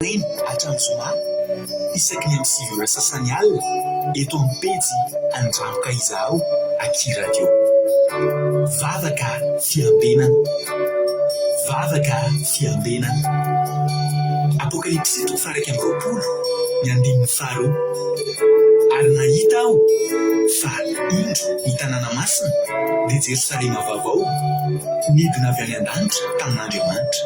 Atranjoma isaky ny amin'ny 6 sasany alina eto amin'ny pejy Andramoka izaho Aky Radio. Vavaka fiambenana, vavaka fiambenana. Apokalipsy 1:20 ny 5:2. Ary nahita aho fa indro ny tanàna masina dia Jerosalema vaovao midina avy any an-danitra tamin'Andriamanitra,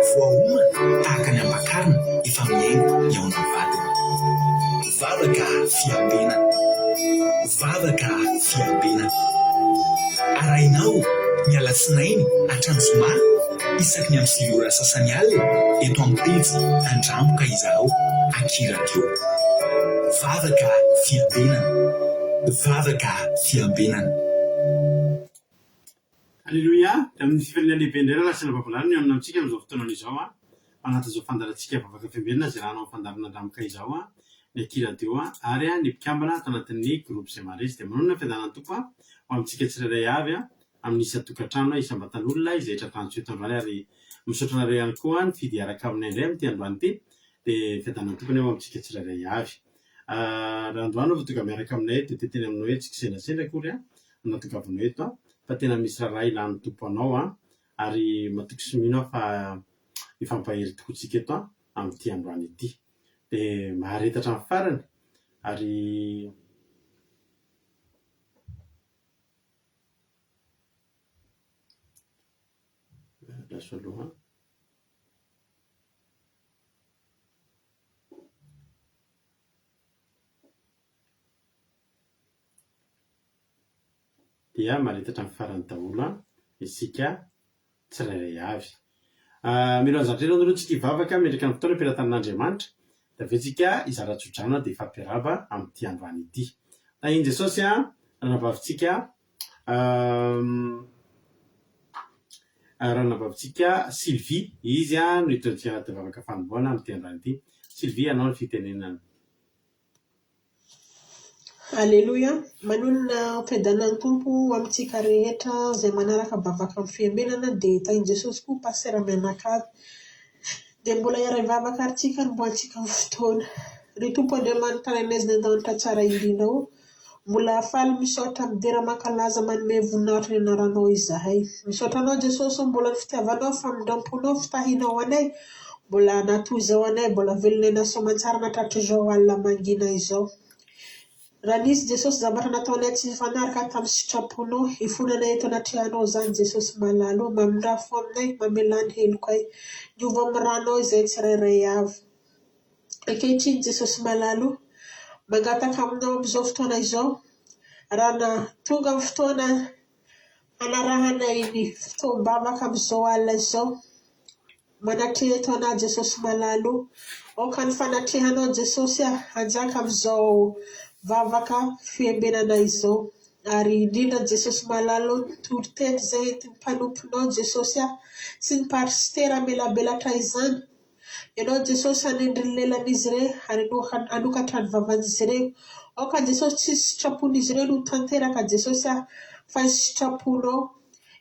voahomana tahaka ny ampakarina efa miaina eo amin'ny vatany. Vavaka fiambenana, vavaka fiambenana. Arahinao ny alatsinainy Atranjoma isaky ny amin'ny 6 sasany alina eto amin'ny pejy Andramoka izaho Aky Radio. Vavaka fiambenana, vavaka fiambenana. Alléluia. Amin'ny fifaliana lehibe indray lasina babalany ny amina amintsika amin'izao fotoanana izao anaty izao fandarantsika vavaka fiambenana izay rahanao fandarana Andramoka izao ny Aky Radio ary ny mpikambana ato anatin'ny groupe izay maresy dia manonona fiadanana tompo ho amintsika tsirairay avy amin'ny isa-tokantrano isam-batan'olona izay tratrano eto androany ary misaotra nareo ihany koa ny fidy araka aminay indray amin'ity androany ity dia fiadanana tompony eo amintsika tsirairay avy. Raha androany vao tonga miaraka aminay dia teteny aminao hoe tsy kisendasendra akory natokavana eto fa tena misy raha ilan'ny tompo anao ary matoky sy mino fa ifampahery tokontsika eto amin'ity androany ity dia maharetatra amin'ny farany ary laso aloha dia maharetatra amin'ny farany daholo isika tsirairay avy. Milo anzatrena aloha tsika hivavaka miendrika ny fotoana ampiaratan'Andriamanitra dia avetsika izara-tsodrano dia ifampiaraba amin'ity androany ity. Iny Jesosy ranabavitsika ranabavitsika Sylvie, izy no hitoantsika anaty vavaka fanombohana amin'ity androany ity. Sylvie, anao ny fitenenana. Alleluia. Manonona fiadanan'ny tompo amintsika rehetra izay manaraka bavaka amin'ny fiambenana dia tahin Jesosy koa pasera mianakavy dia mbola hiara hivavaka aritsika no mboantsika amin'ny fotoana. Ry tompo Andriamanitra nanezina an-danitra tsara indrindra mbola afaly misaotra midera mankalaza manome voninahitra ny anaranao izahay. Misaotra anao Jesosy mbola ny fitiavanao, famindramponao, fitahinao anay, mbola natoizao anay, mbola velonay nasoamantsara natratra izao alina mangina izao. Raha nisy Jesosy zavatra nataonay tsy fanaraka tamin'ny sitraponao, ifonanay eto anatrehanao zany Jesosy malalo, mamindrafo aminay, mamelany helokay, diova amin'ny ranao izay tsirairay avy. Ankehitriny Jesosy malalo, mangataka aminao amin'izao fotoana izao, raha na tonga amin'ny fotoana hanarahanay ny fotoam-bavaka amin'izao alina izao, manatreha anao Jesosy malalo, aoka ny fanatrehanao Jesosy hanjaka amin'izao vavaka fiambenana izao. Ary indrindra Jesosy malalo toritety izay entin'ny mpanomponao Jesosy sy ny pasitera melabelatra izany. Ianao Jesosy hanendry ny lelan'izy ireo ary hanokatra ny vavan'izy ireo. Aoka Jesosy tsy sitrapon'izy ireo no tanteraka Jesosy fa sitraponao.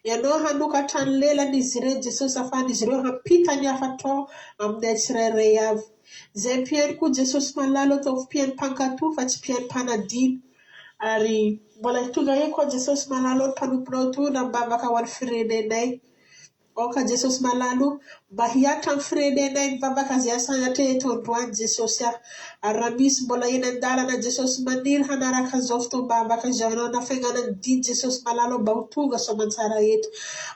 Ianao hanokatra ny lelan'izy ireo Jesosy ahafahan'izy ireo hampita ny hafatrao aminay tsirairay avy. Izay mpihaino koa Jesosy malalo ataovy mpihaino mpankatoa fa tsy mpihaino mpanadino. Ary mbola tonga eo koa Jesosy malalo ny mpanomponao toa nambavaka ho an'ny firenenay. Aoka Jesosy malalo mba hiatra amin'ny firenenay ny vavaka izay asanatre eto androany Jesosy ary raha misy mbola eny an-dalana Jesosy maniry hanaraka izao fotoam-bavaka izao ianao nafainganany diny Jesosy malalo mba ho tonga soamantsara eto.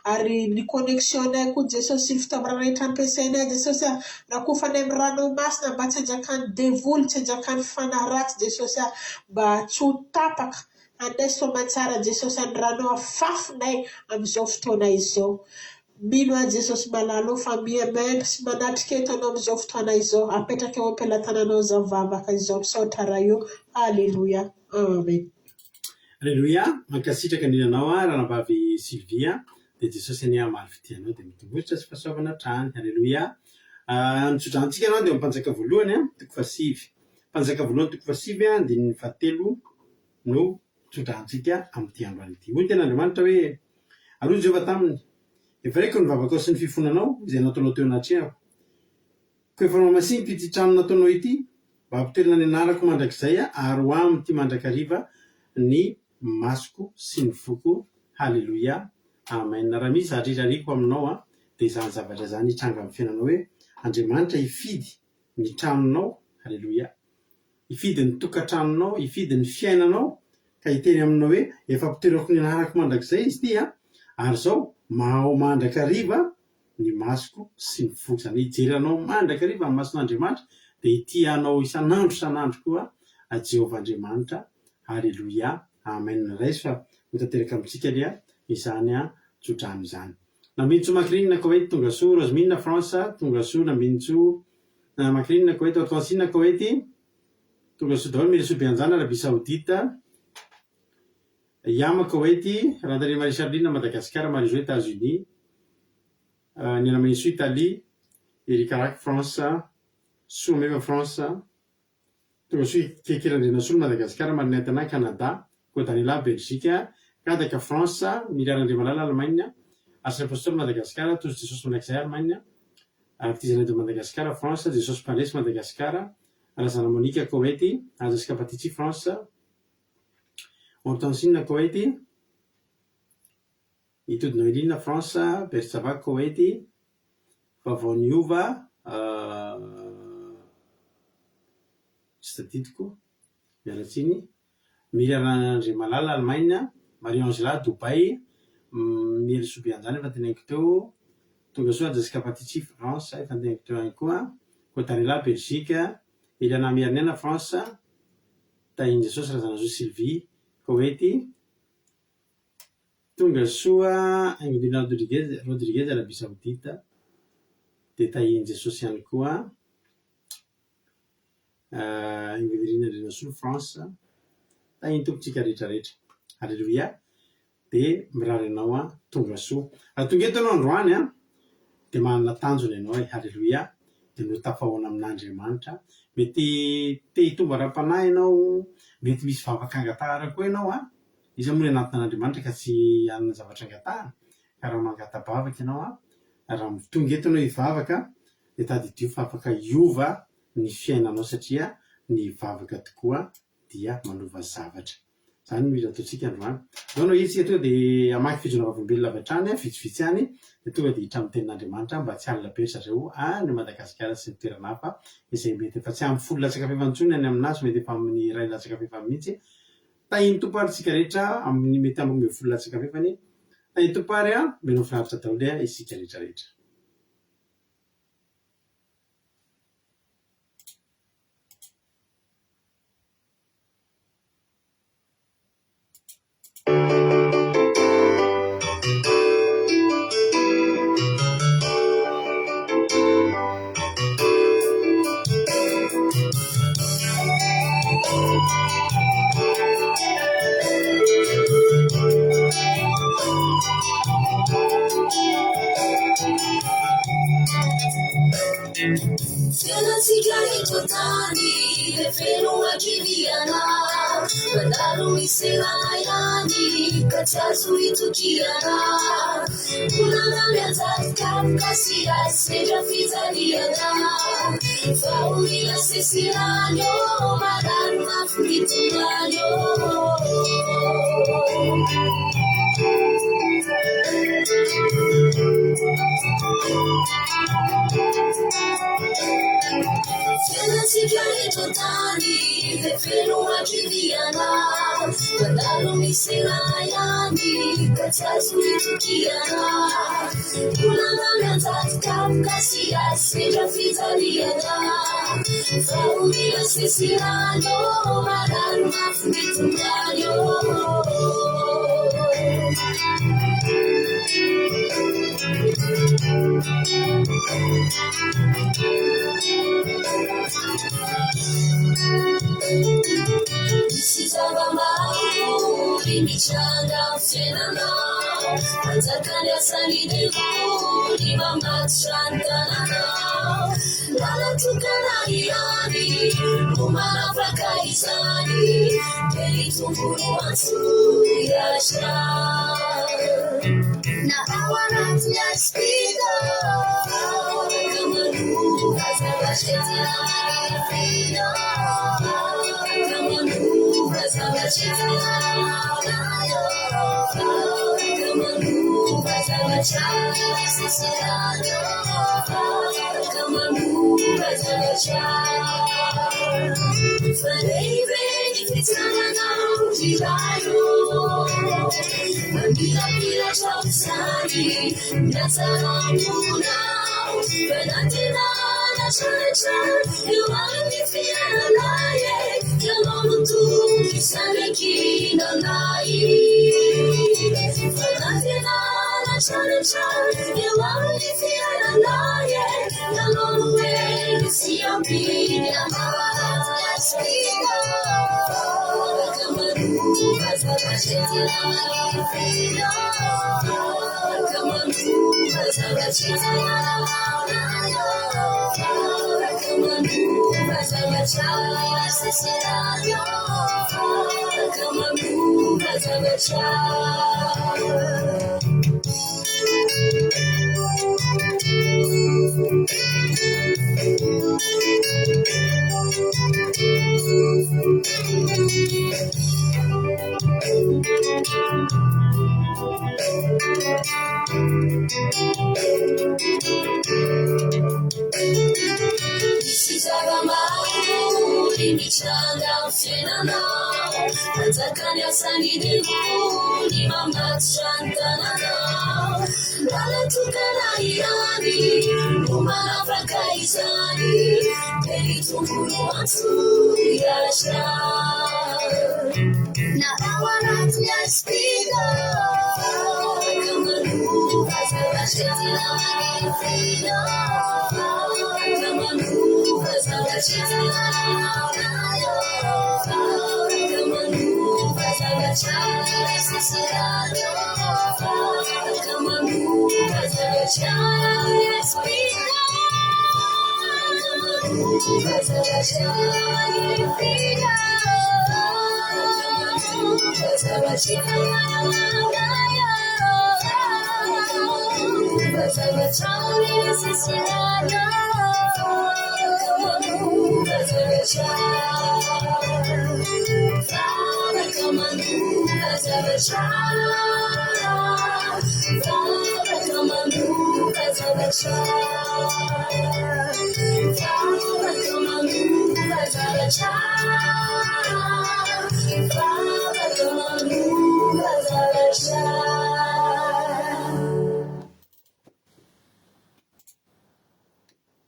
Ary ny connexionnay koa Jesosy sy ny fitaovana rehetra ampiasainay Jesosy raha kofanay amin'ny ranomasina mba tsy hanjakany devoly, tsy hanjakany fanaratsy Jesosy mba tsy ho tapaka handay soamantsara Jesosy any rano afafinay amin'izao fotoana izao. Mino Jesosy malalo fa miamaiky sy manatrika eto anao amin'izao fotoana izao, apetraka eo am-pelatananao izao vavaka izao, misaotra raha io. Alleluia. Amen. Alleluia. Mankasitraka ny anao ranabavy Sylvia dia Jesosy any amaly fitianao dia mitombotra sy fahasoavana hatrany. Alleluia. Nitsodrantsika anao dia mpanjaka voalohany toko fasivy. Mpanjaka voalohany toko fasivy andininy fahatelo no tsodrantsika amin'ity androany ity. Hoy ny ten'Andriamanitra hoe aroy Jehova taminy, efa raiko ny vavaka sy ny fifonanao izay nataonao teo anatrehako. Koa efa mamasiniko ity trano nataonao ity mba ampitoerana ny anarako mandrakizay ary ho aminy ty mandrakariva ny masoko sy ny foko. Halleloia, amen. Raha misy zahatrariko aminao dia izany zavatra zany hitranga amin'ny fiainanao hoe Andriamanitra hifidy ny tranonao. Halleloia, hifidy ny tokantranonao, hifidy ny fiainanao, ka hiteny aminao hoe efa ampitoerako ny anarako mandrakizay izy ty ary zao mandrakariva ny masoko sy ny foko. Zany hijeranao mandrakariva amin'ny mason'Andriamanitra dia hitianao isan'andro koa Jehovah Andriamanitra. Halleloia, amen. Raisy fa hotanteraka amintsika lia izany tsodrano izany. Naminitso Makrinina Koweït tonga soa, Rosemina France tonga soa, naminitso Makrinina Koweït, Hortensina Koweït tonga soa daholo, Miriso Bianjana Arabie Saoudite, Yama Koweït, Randare Marie Charline Madagascar, Marizo États-Unis, Nianameniso Italie, Erikarac France, Soumeva France, tonga soa Kekirandrena soa Madagascar, Marinetana Canada, Kodanila Belgique, Kadaka France, Miliarandre Malala Allemagne, Arsène Apostole Madagascar, Tous Jesosy Manakizay Allemagne, Artisanat de Madagascar France, Jesosy Palès Madagascar, Alazana Monica Koweït, Jessica Patici France, Hortensine Koweït, Itody Noeline France, Bersava Koweït, Vavoniova, tsy tadidiko, mialatsiny, Miliarandre Malala Allemagne, Marie-Angela Dubai, Miri Sobianjana efa teneniko teo, tonga soa Jessica Patici France efa teneniko teo ihany koa, Kotanila Belgique, Eliana Miernena France, Tahin Jesosy Razanazo Sylvie Koweït, tonga soa Angelina Rodriguez Arabie Saoudite, dia Tahin Jesosy ihany koa Angelina Renasoa France, tahin tompontsika rehetrarehetra. Halleloia, dia mirary ianao tonga soa. Raha tonga eto ianao androany dia manana tanjona ianao. Halleloia, dia no tafahoana amin'Andriamanitra. Mety te hitomba ara-panahy ianao, mety misy vavaka angatahara koa ianao izy moa anatin'Andriamanitra ka tsy hanana zavatra angatahana. Ka raha mangata-bavaka ianao raha tonga eto ianao hivavaka dia tadidio fa afaka hiova ny fiainanao satria ny vavaka tokoa dia manova zavatra. Zany mila ataontsika androany. Zao no itsika tonga dia hamaky fijona vavolombelona avy hatrany vitsivitsy ihany dia tonga dia hitra amin'ny tenin'Andriamanitra mba tsy alina be zareo any Madagasikara sy ny toerana hafa izay mety efa tsy amin'ny folo latsaka fehefany intsony any aminazy, mety efa amin'ny iray latsaka fehefany mihitsy. Tahiny Topary tsika rehetra amin'ny mety amin'ny folo latsaka fehefany. Tahiny Topary menao finaritra daholo isika rehetrarehetra. Kacasu itu kiana, kunangamia zakat kasia seja fizaliana, faulila sesilanyo, madarna fulitunganyo. Fena sigiani totani, feno wakiviana, madaro miselayani, kacasu itu kiana, kunangamia zakat kasia seja fizaliana, faulila sesilanyo, madarna fulitunganyo. Isizabamau imichanga fenana, anzakanya sangidevu libambatsantanana, lala tukanariani, umara vakaisani, kelitunguru ansuyasha. Na awanat yaspido, kamaru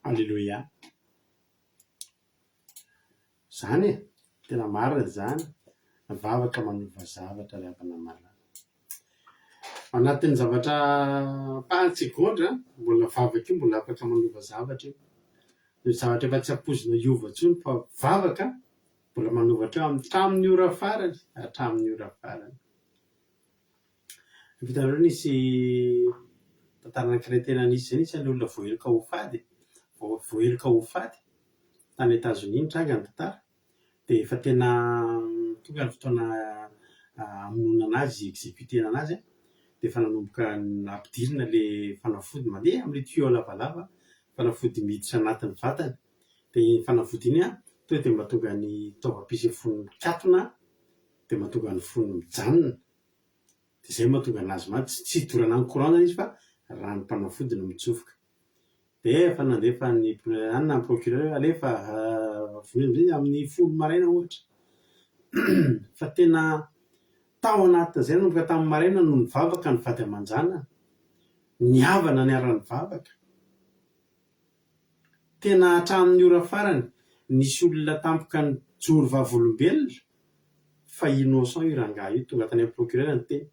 Alleloia. Zany e tena marina zany vavaka manova zavatra ry havana malala. Anatin'ny zavatra pahatsigondra mbola vavaka io mbola afaka manova zavatra io. Ny zavatra efa tsy ampozina iova intsony fa vavaka mbola manovatra eo hatramin'ny ora farany, hatramin'ny ora farany. Vitanareo nisy tantara anankiray tena nisy zay nisy ny olona voaheloka ho fady, voaheloka ho fady tany Etazonia nitranga ny tantara dia efa tena tonga ny fotoana hamonoana anazy, exécutena anazy dia efa nanomboka ampidirina ilay fanafody mandeha amin'ilay tuyau lavalava, fanafody miditra anatin'ny vatany. Dia iny fanafody iny tonga dia mahatonga ny taovam-pisy fonony mikatona dia mahatonga ny fonony mijanona. Dia izay mahatonga anazy maty tsy hidorana ny courant izy fa ranom-panafody no mitsofoka. Dia efa nandefa ny anona ny procureur alefa vonjy amin'ny folo maraina ohatra. Fa tena tao anaty zay nanomboka tamin'ny maraina no nivavaka ny vady aman-janany, ny havana niara-ny vavaka. Tena hatramin'ny ora farany nisy olona tampoka ny joro vavolombelona fa innocent io rangahy io, tonga tany amin'ny procureur ny teny.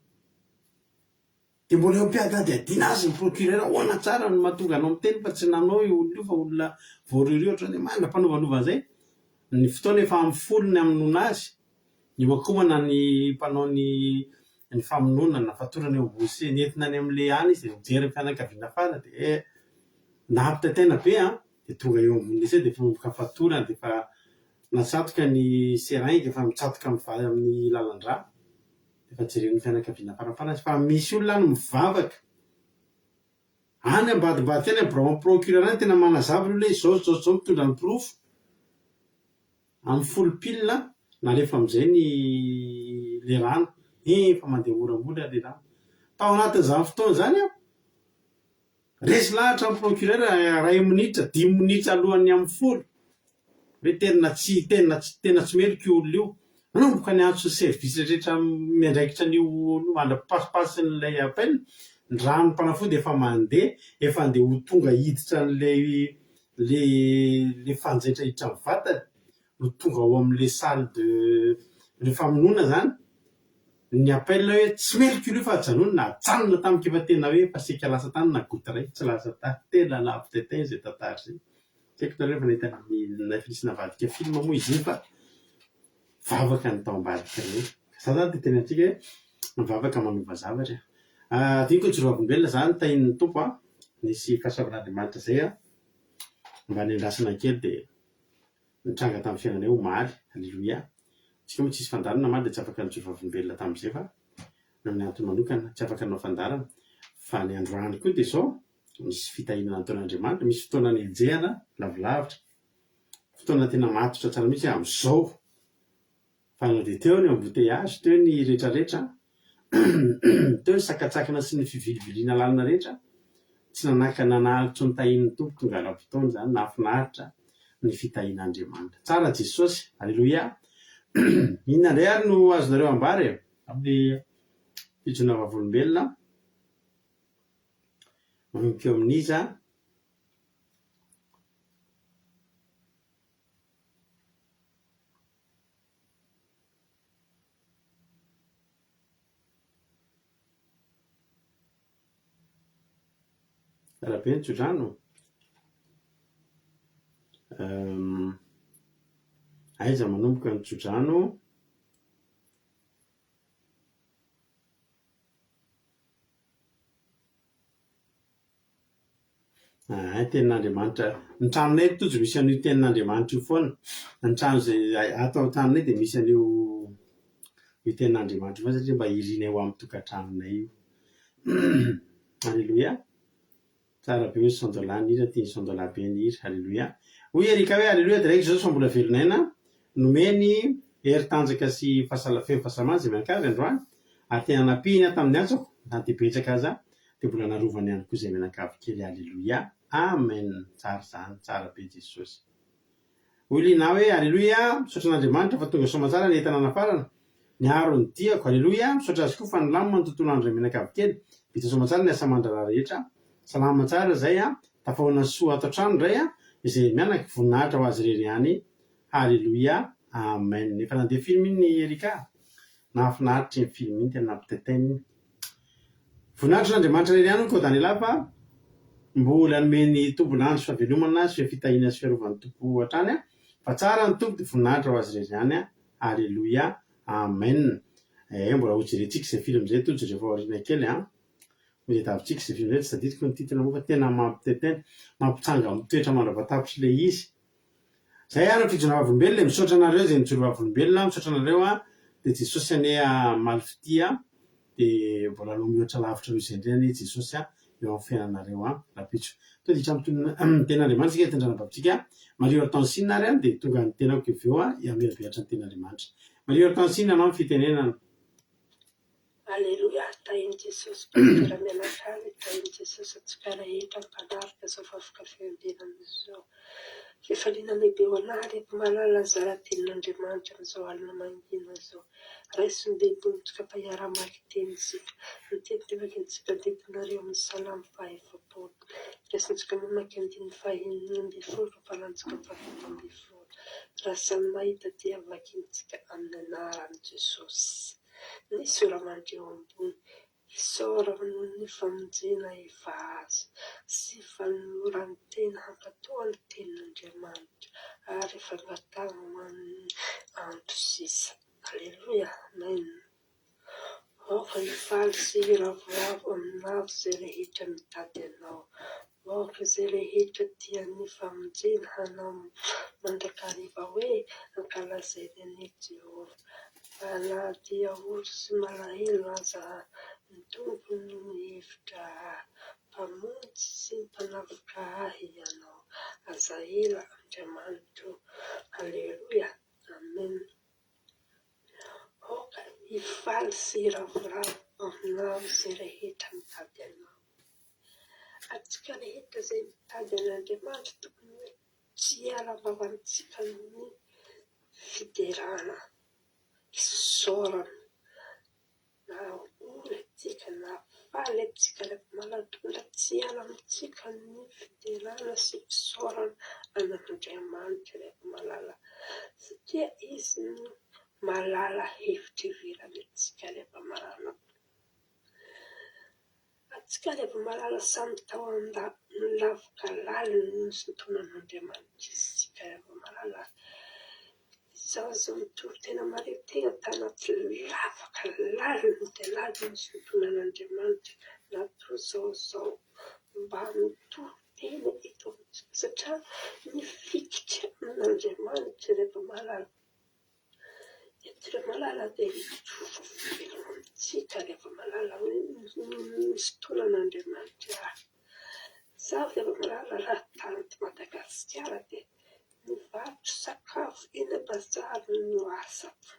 Dia mbola eo mpiadady adina azy ny procureur, ahoana tsara no mahatonga anao miteny fa tsy nanao io olona io fa olona voarory ohatra ny mana mpanovanova an'izay. Ny fotoana efa amin'ny folony hamonoana azy, ny mankomana ny mpanao ny famonoana nafatorana eo ambosy nentina any amin'ilay any izy dia mijery ny fianakaviana fara dia nampitaitaina be dia tonga eo ambony izay dia efa manomboka fatorana dia efa nasatoka ny seringy, efa mitsatoka amin'ny lalan-drà. Efa jeren'ny fianakaviana farafara fa misy olona no mivavaka any ambadibady tena procureur any tena manazava io le zao mitondra ny pirofo amin'ny folo pilina na rehefa am'izay le rano fa mandeha moramora le rano tao anatin'izany fotoana zany a resy lahatra amin'ny procureur ray minitra 10 minitra alohan'ny amin'ny folo hoe tena tsy meloko io olona io nanomboka ny antso ny service rehetra miandraikitra an'io andrapasipasyn'ilay appel ny rano mpanafody efa mandeha efa andeha ho tonga hiditra le fanjaitra hiditra amin'ny vatany no tonga ao amin'le salle de le famonoana zany ny appel hoe tsy meloko io fa janonina atsanona tamin'ny kifa tena hoe pasika lasa tany na goutray tsy lasa tany tena lavo tetain zay tantara zay tseko nareo fa nahita filisina vadika film moa izy iny fa vavaka ny tao ambadika reo za zany ty tena antsika hoe mivavaka manova zavatra diniko ny joroavim-belona zany tahin'ny tompo a nisy fahasavan'andriamanitra zay a mba niandrasana kely de nitranga tamin'ny fiainana eo omaly alleloia tsika moa tsisy fandarana maly de tsy afaka ny joroavim-belona tamin'izay fa amin'ny antony manokana tsy afaka nao fandarana fa ny androany koa de zao misy fitahinana nataon'andriamanitra misy fotoana nienjehana lavilavitra fotoana tena matotra tsara mihitsy am'izao fa nao de teo ny embouteillage teo ny rehetrarehetra teo ny sakatsakana sy ny fiviliviliana lalina rehetra tsy nanahalitro ny tahin'ny tompo tonga ara-potoana zany nahafinaritra ny fitahin'andriamanitra tsara jesosy alleloia inona indray ary no azonareo ambary amin'ny fijona vavolombelona manomboka eo amin'iza rahabe ny tsodrano aiza manomboka ny tsodrano tenin'andriamanitra ny tranonay tojo misy an'io tenin'andriamanitra io foana ny trano zay atao tranonay de misy an'io tenin'andriamanitra io fa satria mba irina eo amin'ny tokantranonay io alleloia tsara be hoe sandola ny hira tiany sandola be ny hira alleloia hoy erika hoe alleloia diraiky zao fa mbola velonaina nomeny hery tanjaka sy fahasalamana zay mianakavy androany ary tena napihina tamin'ny antsako na de betsaka aza de mbola narovany ihany koa zay mianakavy kely alleloia amen tsara zany tsara be jesosy hoy lina hoe alleloia misaotra an'andriamanitra fa tonga somatsara ny entana nafarana ny aro ny diako alleloia misaotra azy koa fa nilamina ny tontolo andro mianakavy kely vita somatsara ny asa mandrara rehetra salama tsara zay a tafahoana soa ato an-trano ndray a izay mianaka voninahitra ho azy rery ihany alleloia amen efa nandeha film iny ny erika nahafinaritra ny film iny tena nampitetainy voninahitra n'andriamanitra rery ihany ko Daniela fa mbola nomeny tombonandro sy fahavelomana sy fitahiana sy fiarovany tompo hatrany a fa tsara ny tompo de voninahitra ho azy rery ihany a alleloia amen mbola hojerentsika zay film zay tojo rehefa aoriana kely a davitsika zay film zay tsy tadidiko ny titina moa fa tena mampitetaina mampitsanga mitoetra mandravatapitra le izy zay ary fijona vavolombelona misaotra anareo zay mijoro vavolombelona misaotra anareo a de jesosy ane malifity a de mbola no mihoatra lavitra io zay indray ane jesosy a eo amin'ny fiainanareo a rapitso toditra amin'ny ten'andriamanitra sika tendrana babitsika Mario Artensine ary a de tonga ny tenako eveo a iamerabehatra ny ten'andriamanitra Mario Artensine anao ny fitenenana Alleluia, tainy Jesosy mpamira mianakavy, tainy Jesosy atsika rehetra mpanarika zao vafoka fiandenana zao. Fifaliana lehibe ho anary, malala zara tenin'Andriamanitra amin'izao alina mangina zao. Raiso ny lehibe nitsika mpahiara-maky tenitsika. Ny tenitevaka nitsika detinareo amin'ny salamy fahaefapolo. Raisitsika mamaky andiny fahaenina ambin'ny folo ka falantsika fahafito ambin'ny folo. Raha samy mahita dia vakintsika amin'ny anaran'i Jesosy. Ny soramandreo ambony isaorana ny famonjena efa azo sy fanolorany tena hankatoany tenin'Andriamanitra ary fangatana ho an'ny andro sisa. Alleluia, amen. Vaoka ny faly sy iravoravo amin'avo zay rehetra mitady anao. Vaoka zay rehetra dia ny famonjena hanao mandrakariva hoe ankalazainy any Jehova. Ala dia oro sy malahelo aza ny tompony ny hevitra mpamonjy sy ny mpanavaka ahy ianao azaela Andriamanitro. Aleloia, amen. Oka hifaly sy ravoravo aminao izay rehetra mitady anao. Atsika rehetra izay mitady an'Andriamanitra tokony hoe tsy hiara-bavantsika amin'ny fiderana, isaorana, na ory atsika na faly atsika rehefa malahatra tsy hiala amintsika ny fiderana sy fisaorana an'Andriamanitra rehefa malala, satria izy no malala hevitra ivelany atsika rehefa malala. Atsika rehefa malala samy tao an-davaka laliny ny sintonan'Andriamanitra isika rehefa malala. Izaho zao mitory tena mareo tena tanaty lavaka laliny dia laliny ny sintonan'Andriamanitra. Natao zao mba mitory tena eto satria mifikitra amin'Andriamanitra rehefa malala. Rehefa malala dia hitsofa velona amintsika rehefa malala hoe misy tonan'Andriamanitra. Izaho rehefa malala raha tanty Madagasikara dia mivarotra sakafo eny am-bazary no asako.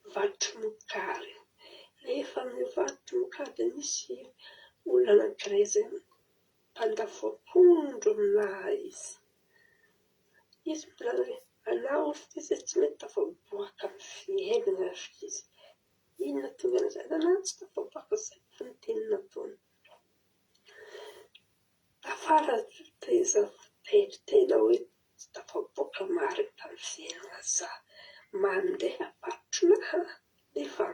Mivarotra mokary. Rehefa mivarotra mokary dia misy olona anankiray izay mpandafo-akondro aminahy izy. Izy milaza hoe anao f'izy tsy mety tafaboaka amin'ny fiainana izy. Inona tonga an'izay? Anao tsy tafaboaka izay fa ny teny nataony. Tafara teza tena hoe tsy tafaboaka marina tamin'ny fiainana za. Mandeha varotrinaha nefa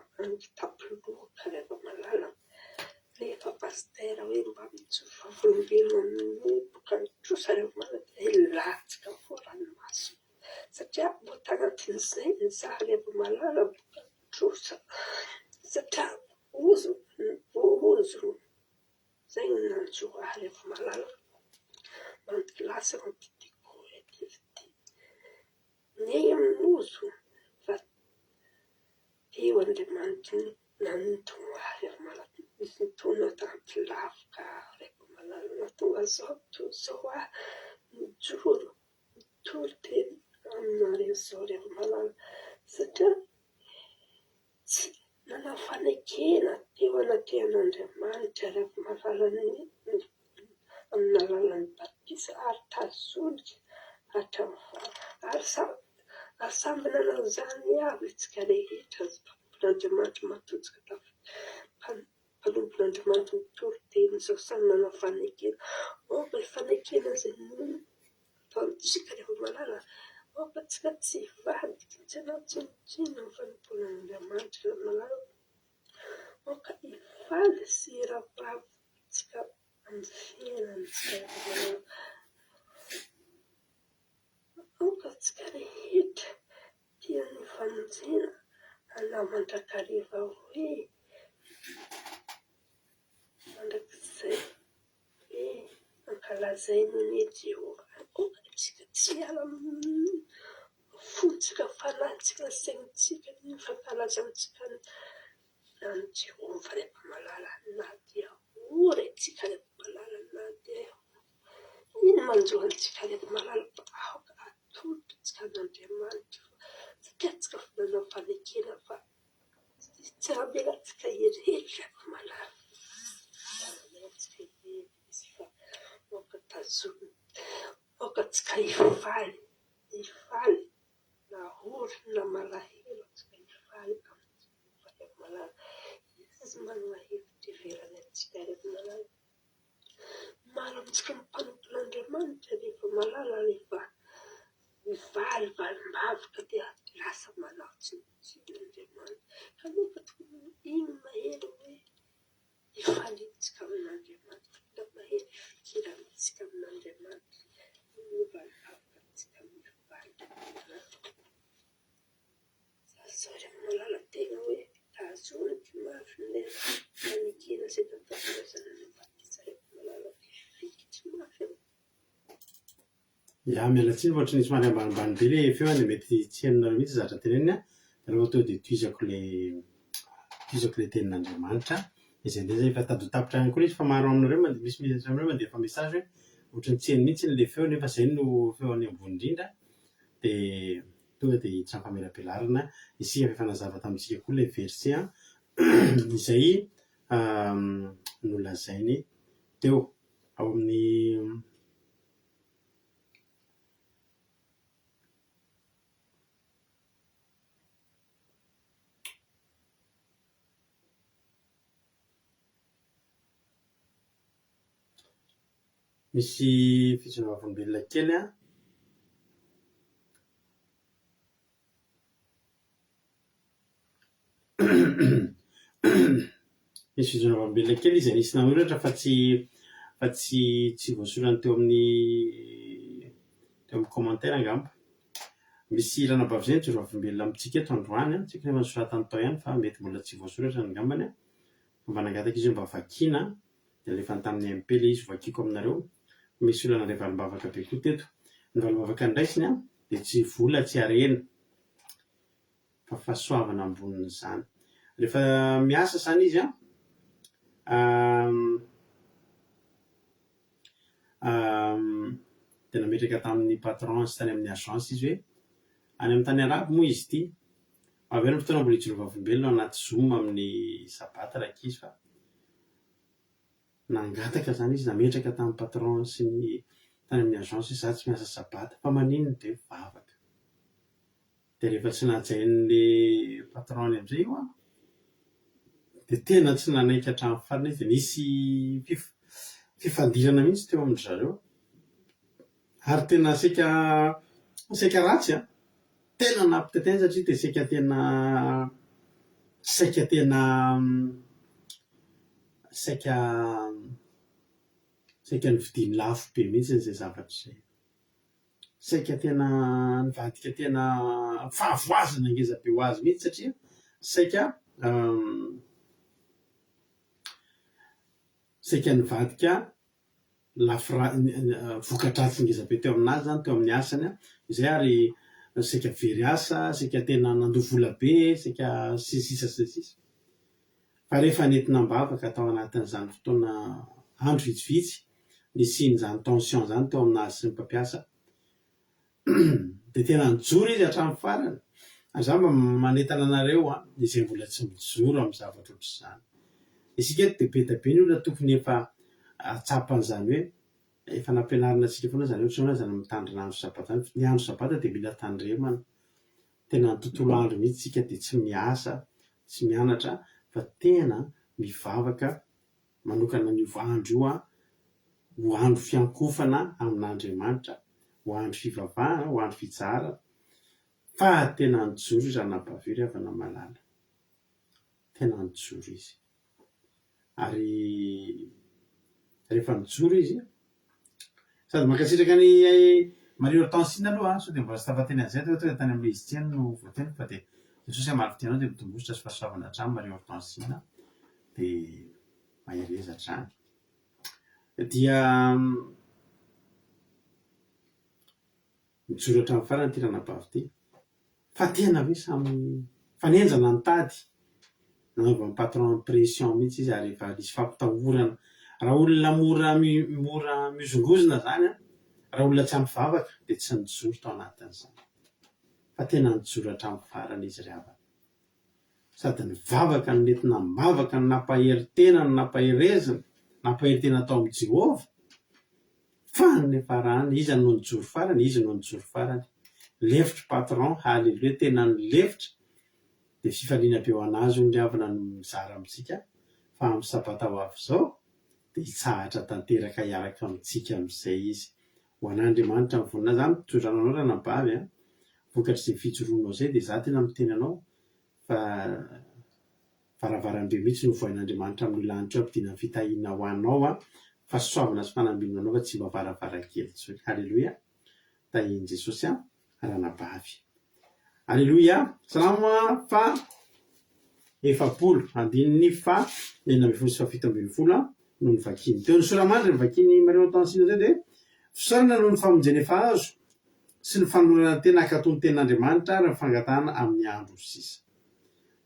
tapoloaka rehefa malala. Rehefa pastera hoe mba mitsofa volombelona amin'ny boka nitrosa rehefa malala dia latsaka foa ranomasina. Satria mbo tanatin'izay ny za rehefa malala boka nitrosa. Satria ozo zay ny nanjo ahy rehefa malala. Lasa mampidiko etivity. Ny amin'ny ozo fa eo Andriamanitra nanintona ahy rehefa malala. Misy nitona tanty lavaka rehefa malala. Natonga zao ahy mijoro mitory tena aminareo zao rehefa malala. Satria tsy nanao fanekena teo anaten'Andriamanitra rehefa malala amin'ny alalan'ny batisa ary tazolika ary samby nanao izany avy isika rehetra. Mpanompon'Andriamanitra matotsika mpanompon'Andriamanitra mitory teny izao samy nanao fanekena. Oka fanekena izay ataontsika rehefa malala. Oka tsika tsy hivadika tsy anao tsinontsino ny fanompon'Andriamanitra rehefa malala. Oka hifaly sy hiravoravo tsika amin'ny fiainantsika rehefa malala. Oka tsika rehetra tia ny famonjena anao mandrakariva hoe mandrakizay hoe ankalazainy ny Jehova. Oka tsika tsy hiala amin'ny fontsika fanahintsika ny saintsika ny fankalaza amintsika ny Jehova rehefa malala. Na dia ory atsika rehefa malala na dia ino manjohantsika rehefa malala fa aoka atolotra tsika n'Andriamanitra. Satria tsika fa nanao fanekena fa tsy rahabelantsika hery rehefa malala. Oka tazomina. Oka tsika hifaly na ory na malahelo tsika hifaly amintsika rehefa malala. Izy manana hevitra ivelany atsika rehefa malala. Maro amintsika mpanompon'Andriamanitra rehefa malala rehefa mivaly valim-bavaka dia lasa manao tsinontsino Andriamanitra. Kanefa tokony iny mahery hoe hifalitsika amin'Andriamanitra. Mba mahery fikirantsika amin'Andriamanitra. Ny valim-bavakantsika mivaly. Zao rehefa malala tena hoe tazolika mafy ilay fanekena izay nataon'izany ny batisa rehefa malala fikitra mafy. Ya mialatsiny ohatry ny somary ambanimbany be ilay feo dia mety tsy hainareo mihitsy zatra tenenina. Rehefa tonga dia tohizako ilay tenin'Andriamanitra izay ndray zay efa tadotapitra ihany koa izy fa maro aminareo misy aminareo mandefa message hoe ohatran'ny tsy hainy mihitsy le feo nefa zay no feo any ambony indrindra dia tonga dia hiditra amin'ny famelabelarana isika efa nazava tamintsika koa ilay verset izay nolazainy teo ao amin'ny misy fitsinavavolombelona kely misy fitsinavavolombelona kely izy anisy nanoratra fa tsy voasorany teo amin'ny commentaire angamba. Misy ranabavy zay fitsinavavolombelona amintsika eto androany tsika nefa nosoratany tao ihany fa mety mbola tsy voasoratra angambany mba nangataka izy mba vakiana dia alefa tamin'ny MP le izy vakiko aminareo. Misy olana ray valom-bavaka be koa teto ny valom-bavaka ndraisiny dia tsy vola tsy arena fa fahasoavana amboniny izany rehefa miasa zany izy dia nametraka tamin'ny patron sy tany amin'ny agence izy hoe any amin'ny tany arabo moa izy ity avy fotoana mbola hitsinavavolombelona anaty Zoom amin'ny sabata raiky izy fa nangataka zany izy nametraka tamin'ny patron sy ny tany amin'ny agence za tsy miasa sabata fa maninona dia vavaka dia rehefa tsy nahajain'le patron amin'izay io dia tena tsy nanaiky hatramin'ny farany izy dia nisy fifandirana mihitsy teo amin'ny zareo ary tena saika ratsy tena nampitataina satria dia saika nividiny lafo be mihitsy n'izay zavatra izay saika tena nivadika tena fahavoazana ngeza be ho azy mihitsy satria saika nivadika vokadratsy ngeza be teo aminazy zany teo amin'ny asany izay ary saika very asa saika tena nandovola be saika sisisa fa rehefa nentina mbavaka tao anatin'izany fotoana andro vitsivitsy nisian'izany tension zany teo aminazy sy ny mpampiasa dia tena nijoro izy hatramin'ny farany za mba manentana anareo izay mbola tsy mijoro amin'ny zavatra ohatr'izany isika eto dia be da be ny olona tokony efa atsapan'izany hoe efa nampianarina antsika foana zany ohatrany zany mitandrina andro sabata ny andro sabata dia mila tandremana tena ny tontolo andro mihitsy tsika dia tsy miasa tsy mianatra fa tena mivavaka manokana ny andro io ho andro fiankofana amin'Andriamanitra ho andro fivavahana ho andro fitsara fa tena nijoro izy ranabavy avana malala tena nijoro izy ary rehefa nijoro izy sady mankasitraka ny Marie Hortensine aloha sao dia mbola tsy tafateny an'izay ohatra tany amin'ny izy tiany no voateny fa dia Jesosy hamaritianao dia mitombosotra sy fahasoavana hatrany Marie Hortensine dia mahereza hatrany dia mijoro hatramin'ny farany ity ranabavy ity fa tena hoe samy fanenjana ny tady nanaovan'ny patron pression mihitsy izy ary efa nisy fampitahorana raha olona mora mizongozona zany raha olona tsy ampy vavaka dia tsy nijoro tao anatin'izany fa tena nijoro hatramin'ny farany izy ry sady ny vavaka ny nentina mivavaka ny nampahery tena ny nampaherezina nampahery tena tao amin'ny Jehovah fa ny farany izy no nijoro farany lefitra patron haleloha tena ny lefitra dia fifaliana be ho anazy ny havana ny mizara amintsika fa amin'ny sabata ho avy izao dia hitsahatra tanteraka hiaraka amintsika amin'izay izy ho an'Andriamanitra ny vonina zany tsorananao ranabavy vokatry izay fijoroanao izay dia za tena miteny anao fa varavarambe mihitsy no voain'Andriamanitra amin'ny lanitra eo ampidiana ny fitahiana ho anao fahasoavana sy fanambinana anao fa tsy mba varavarakely tsony haleloha tahian Jesosy ranabavy haleloha salamo fa 7:9-10 no ny vakiny teo ny soramandry ny vakiny Marie Hortensine zay dia fisaorana noho ny famonjena efa azo sy ny fanolorana tena hakatony ten'Andriamanitra ary ny fangatahana amin'ny andro sisa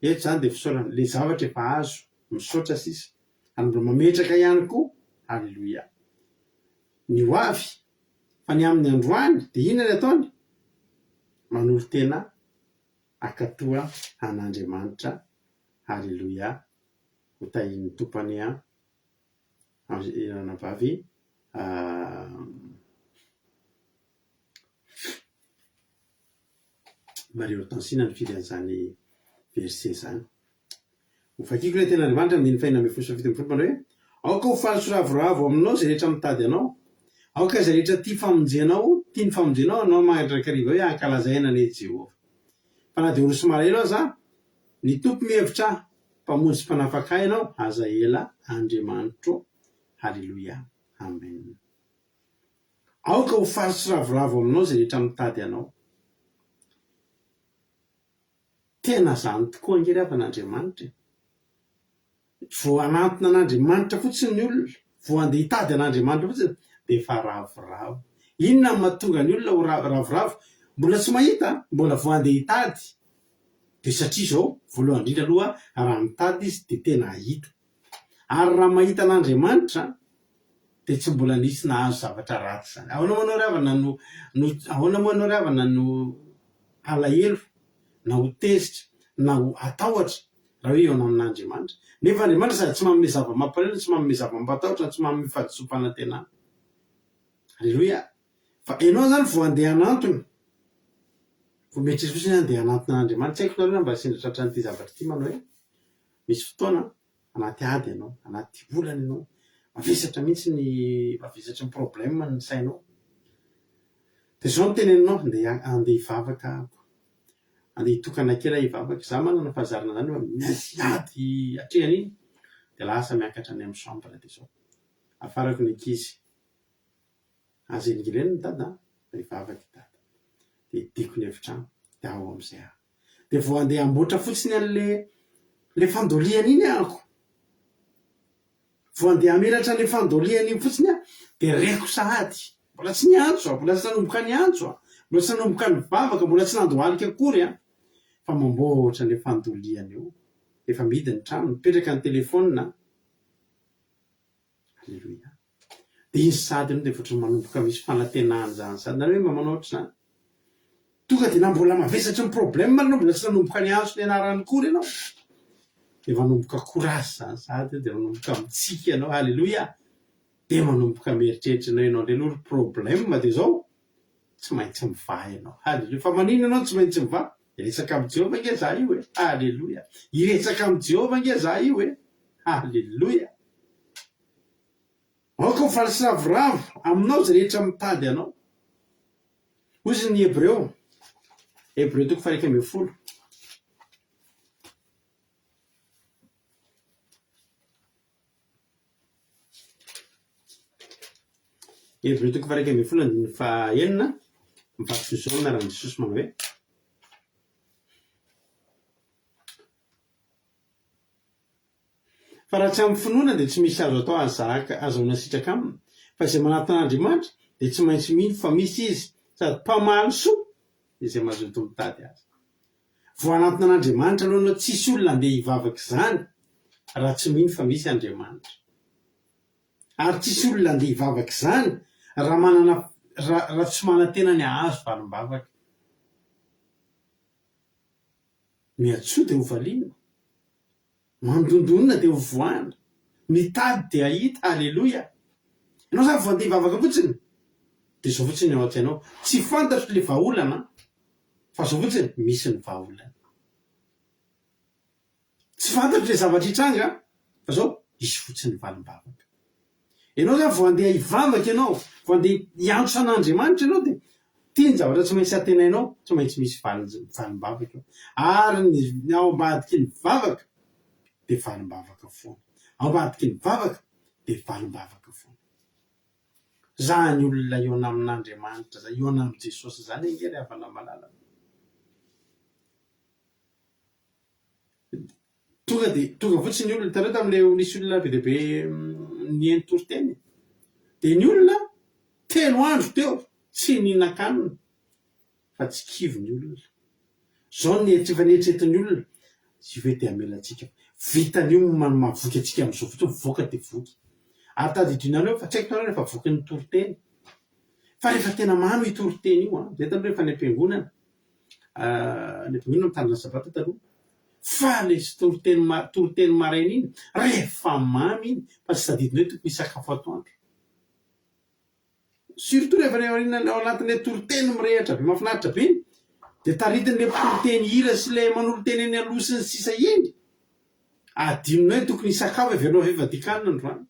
eto zany dia fisaorana le zavatra efa azo misaotra sisa ary mbola mametraka ihany koa. Halleloia. Ny hoavy fa ny amin'ny androany dia inona ny ataony? Manolo tena akatoa an'Andriamanitra. Halleloia. Ho tahin'ny tompany anabavy Marie Hortensina ny firy an'izany verset zany. Ho fakiko ilay ten'Andriamanitra amin'ny 5:7 manao hoe aoka ho falso ravoravo aminao zay rehetra mitady anao. Aoka zay rehetra tia famonjenao, tia ny famonjenao, anao mandrakarivao hoe ankalazaina ny Jehovah. Fa na dia olo somary elo aza, ny tompo mihevitra mpamonjy sy mpanafaka ianao, aza ela Andriamanitro. Halleloia. Amen. Aoka ho falso ravoravo aminao zay rehetra mitady anao. Tena zany tokoa angery avan'Andriamanitra. Vao anantona an'Andriamanitra fotsiny ny olona, vao andeha hitady an'Andriamanitra fotsiny dia efa ravoravo. Inona no mahatonga ny olona ho ravoravo? Mbola tsy mahita, mbola vao andeha hitady. Dia satria zao voalohany indrindra aloha raha mitady izy dia tena hita. Ary raha mahita an'Andriamanitra dia tsy mbola nisy nahazo zavatra ratsy zany. Ahoana moa ianao ravana no alahelo, na ho tezitra, na ho atahotra raha hoe eo amin'Andriamanitra. Nefa Andriamanitra sady tsy manome zava-mampalahelo, tsy manome zava-matahotra, tsy manome fahadisom-pana tena. Halleloia. Fa ianao zany vao andeha anantony, vao metrisa fotsiny andeha anantona an'Andriamanitra. Tsy haiko nareo mba sendra tratra n'ity zavatra ity manao hoe misy fotoana anaty ady ianao, anaty volana ianao, mavesatra mihitsy ny problème ny sainao. Dia zao miteneninao andeha hivavaka, andeha hitokana kely hivavaka. Za manana fahazarana zany hoe miasy ady hatrehany iny dia lasa miakatra any amin'ny chambre dia zao afarako ny ankizy. Azen'Gileny ny dada, hivavaka i dada. Dia diako ny efitrano dia ao amin'izay aho. Dia vao andeha amboatra fotsiny an'le fandoliana iny ahako. Vao andeha hamelatra an'le fandoliana iny fotsiny aho dia reko sahady. Mbola tsy niantso, mbola tsy nanomboka niantso, mbola tsy nanomboka nivavaka, mbola tsy nandohalika akory fa mamboatra an'le fandoliana io. Efa midy ny trano, mipetraka ny telefônina. Halleloia. Dia izy sady io dia voatra manomboka misy fanantenana zany sady. Nareo mba manao ohatr'izany. Tonga dia na mbola mavesatra ny problème ianao, mbola tsy nanomboka niantso ny anarany kory ianao. Dia manomboka korazy zany sady dia manomboka mitsika ianao. Halleloia. Dia manomboka mieritreritra ianao ndray lolo problème dia zao tsy maintsy mivaha ianao. Halleloia. Fa manino ianao tsy maintsy mivaha? Iresaka amin'ny Jehovah nge za io e. Halleloia. Iresaka amin'ny Jehovah nge za io e. Halleloia. Aoka ho falso ravoravo aminao zay rehetra mitady anao. Hozy ny Hébreu 1:10. Hébreu 1:10 fa enina mifatosoa anaran'i Jesosy manao hoe fa raha tsy amin'ny finoana dia tsy misy azo atao azahoana sitraka aminy. Fa izay manatona an'Andriamanitra dia tsy maintsy mino fa misy izy sady mpamaly soa izay mazoto mitady azy. Vao anatona an'Andriamanitra aloha anao tsisy olona andeha hivavaka izany raha tsy mino fa misy Andriamanitra. Ary tsisy olona andeha hivavaka izany raha tsy manantena ny ahazo valim-bavaka. Miatsoa dia ho valiana, mandondonina dia ho voana, mitady dia hita. Halleloia. Ianao zany vao andeha hivavaka fotsiny dia zao fotsiny ao an-tsainao, tsy fantatro le vahaolana fa zao fotsiny misy ny vahaolana. Tsy fantatro le zavatra hitranga fa zao misy fotsiny valim-bavaka. Ianao zany vao andeha hivavaka ianao, vao andeha hiantso an'Andriamanitra ianao dia tiany zavatra tsy maintsy atenainao, tsy maintsy misy valim-bavaka. Ary ny ao ambadiky ny vavaka dia valim-bavaka foana. Ao ambadiky ny vavaka dia valim-bavaka foana. Zany olona eo amin'Andriamanitra zany, eo amin'i Jesosy zany angery havana malala. Tonga fotsiny olona tareo tamin'ilay nisy olona be dia be nientoroteny. Dia ny olona 3 andro teo tsy nihinan-kanina fa tsy kivy ny olona. Zao ny eritreretiny olona sy hoe te amelatsika vitan'io mavoky atsika amin'izao fotsiny voaka de voky ary tadidrinareo fa tsy haiko nareo rehefa voky ny toriteny fa rehefa tena mamy toriteny io zay tany rehefa ny am-piangonana mitandrina sabata taloha fa le toriteny maraina iny rehefa mamy iny fa tsy tadidina hoe tokony sakafo atoandro surtout rehefa ao anatin'le toriteny mirehatra be mahafinaritra be iny de taritin'le toriteny hira sy le manolo teny eny alosiny sisa eny adinona hoe tokony sakafo averinao vivadikanina androany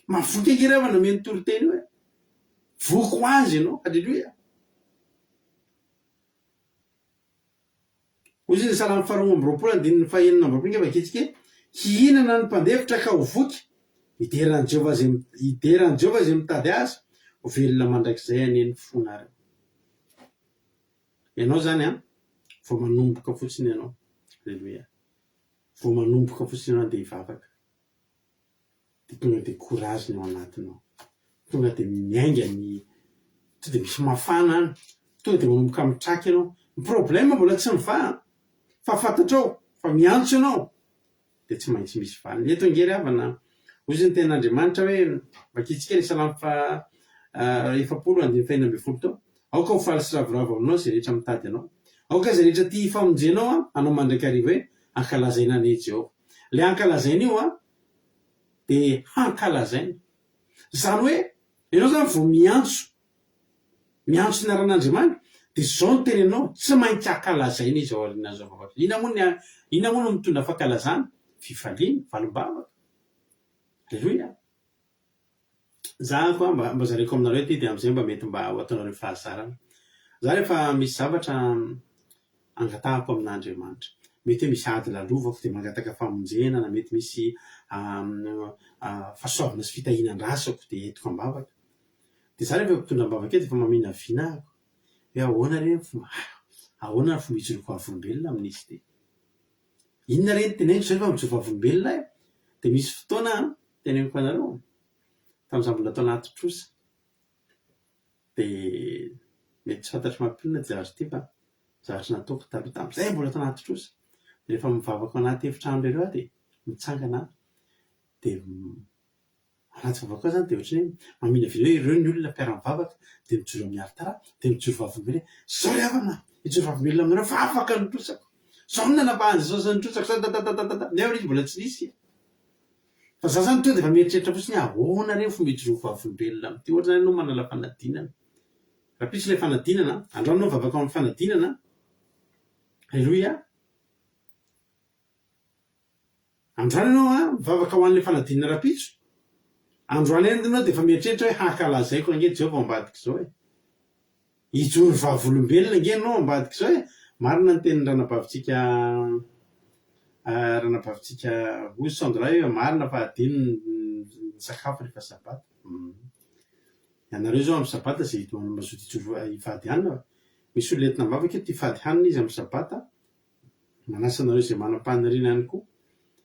mavoky angerevana meny toriteny io voko ho azy ianao halleloia ozy ny salamy faharoa amby roapolo andininy fahaenina amby roapolo ngefa ketsika hihinana ny mpandevitra ka ho voky hideran'i Jehovah zay mitady azy ho velona mandrakizay aneny fonareo ianao zany vao manomboka fotsiny ianao halleloia vao manomboka fotsiny ianao de hivavaka de tonga de courage ny ao anatinao tonga de miainga ny to de misy mafana any tonga de manomboka mitraky ianao ny problème mbola tsy mivaha fa fantatrao fa miantso ianao de tsy maintsy misy valiny eto angery havana ozy ny ten'Andriamanitra hoe vakitsika ny salamy fa efapolo andiny faenina amby folo tao aoka ho faly sy ravoravo aminao zay rehetra mitady anao aoka zay rehetra tia famonjenao anao mandraikarivy hoe ankalazaina ane Jehova le ankalazaina io de hankalazaina zany hoe ianao zany vao miantso ny aran'Andriamanitra de zao ny tenenao tsy maintsy ankalazaina izy ao aorianan'izao vavaka ina moa no mitondra fankalazana fifaliana valim-bavaka halleloia za koa mba zareko aminareo ty de am'izay mba mety mba ho ataonareo fahazarana za rehefa misy zavatra angatahako amin'Andriamanitra mety hoe misy ady lalovako de mangataka famonjena na mety misy fahasoavana sy fitahinan-drasako de entiko ambavaka de za rehefa mpitondra ambavaka eto efa mamina vinahako hoe ahoana re ahoana ny fomba hijoroako vavolombelona amin'izy ty inona re teneniko zay rehefa mijoro vavolombelona de misy fotoana teneniko anareo tam'za mbola tao anaty trosa de mety tsy fantatry mampinona ty zavatra ty fa zavatra nataoko taloha tam'izay mbola tao anaty trosa de rehefa mivavaka anaty efitrano rereo de mitsangana de anaty vavaka zany de ohatrany hoe mamina vina hoe ireo ny olona mpiara-mivavaka de mijoro amin'ny alitara de mijoro vavolombelona zao ry havana mijoro vavolombelona aminareo fa afaka ny trosako zao nanapahany zao zany trosako neo izy mbola tsy nisy fa za zany to de efa mieritreritra fotsiny ahoana reo fomba hijoroako vavolombelona amty ohatra zany anao manala fanadinana raha pisy le fanadinana androany anao vavaka amin'ny fanadinana halleloia androany anao mivavaka ho an'le fanadinana rapitso androany eny anao de efa mieritreritra hoe hankalazaiko ange Jehova ambadika zao hijoro vavolombelona nge anao ambadika zao marina ny tenin'ny ranabavitsika ozy sandra hoe marina fa adino ny sakafo rehefa sabata ianareo zao amin'ny sabata zay mazoto hivady hanina misy olo entina mivavaka eto hivady hanina izy amin'ny sabata manasa anareo zay manam-paniriana ihany koa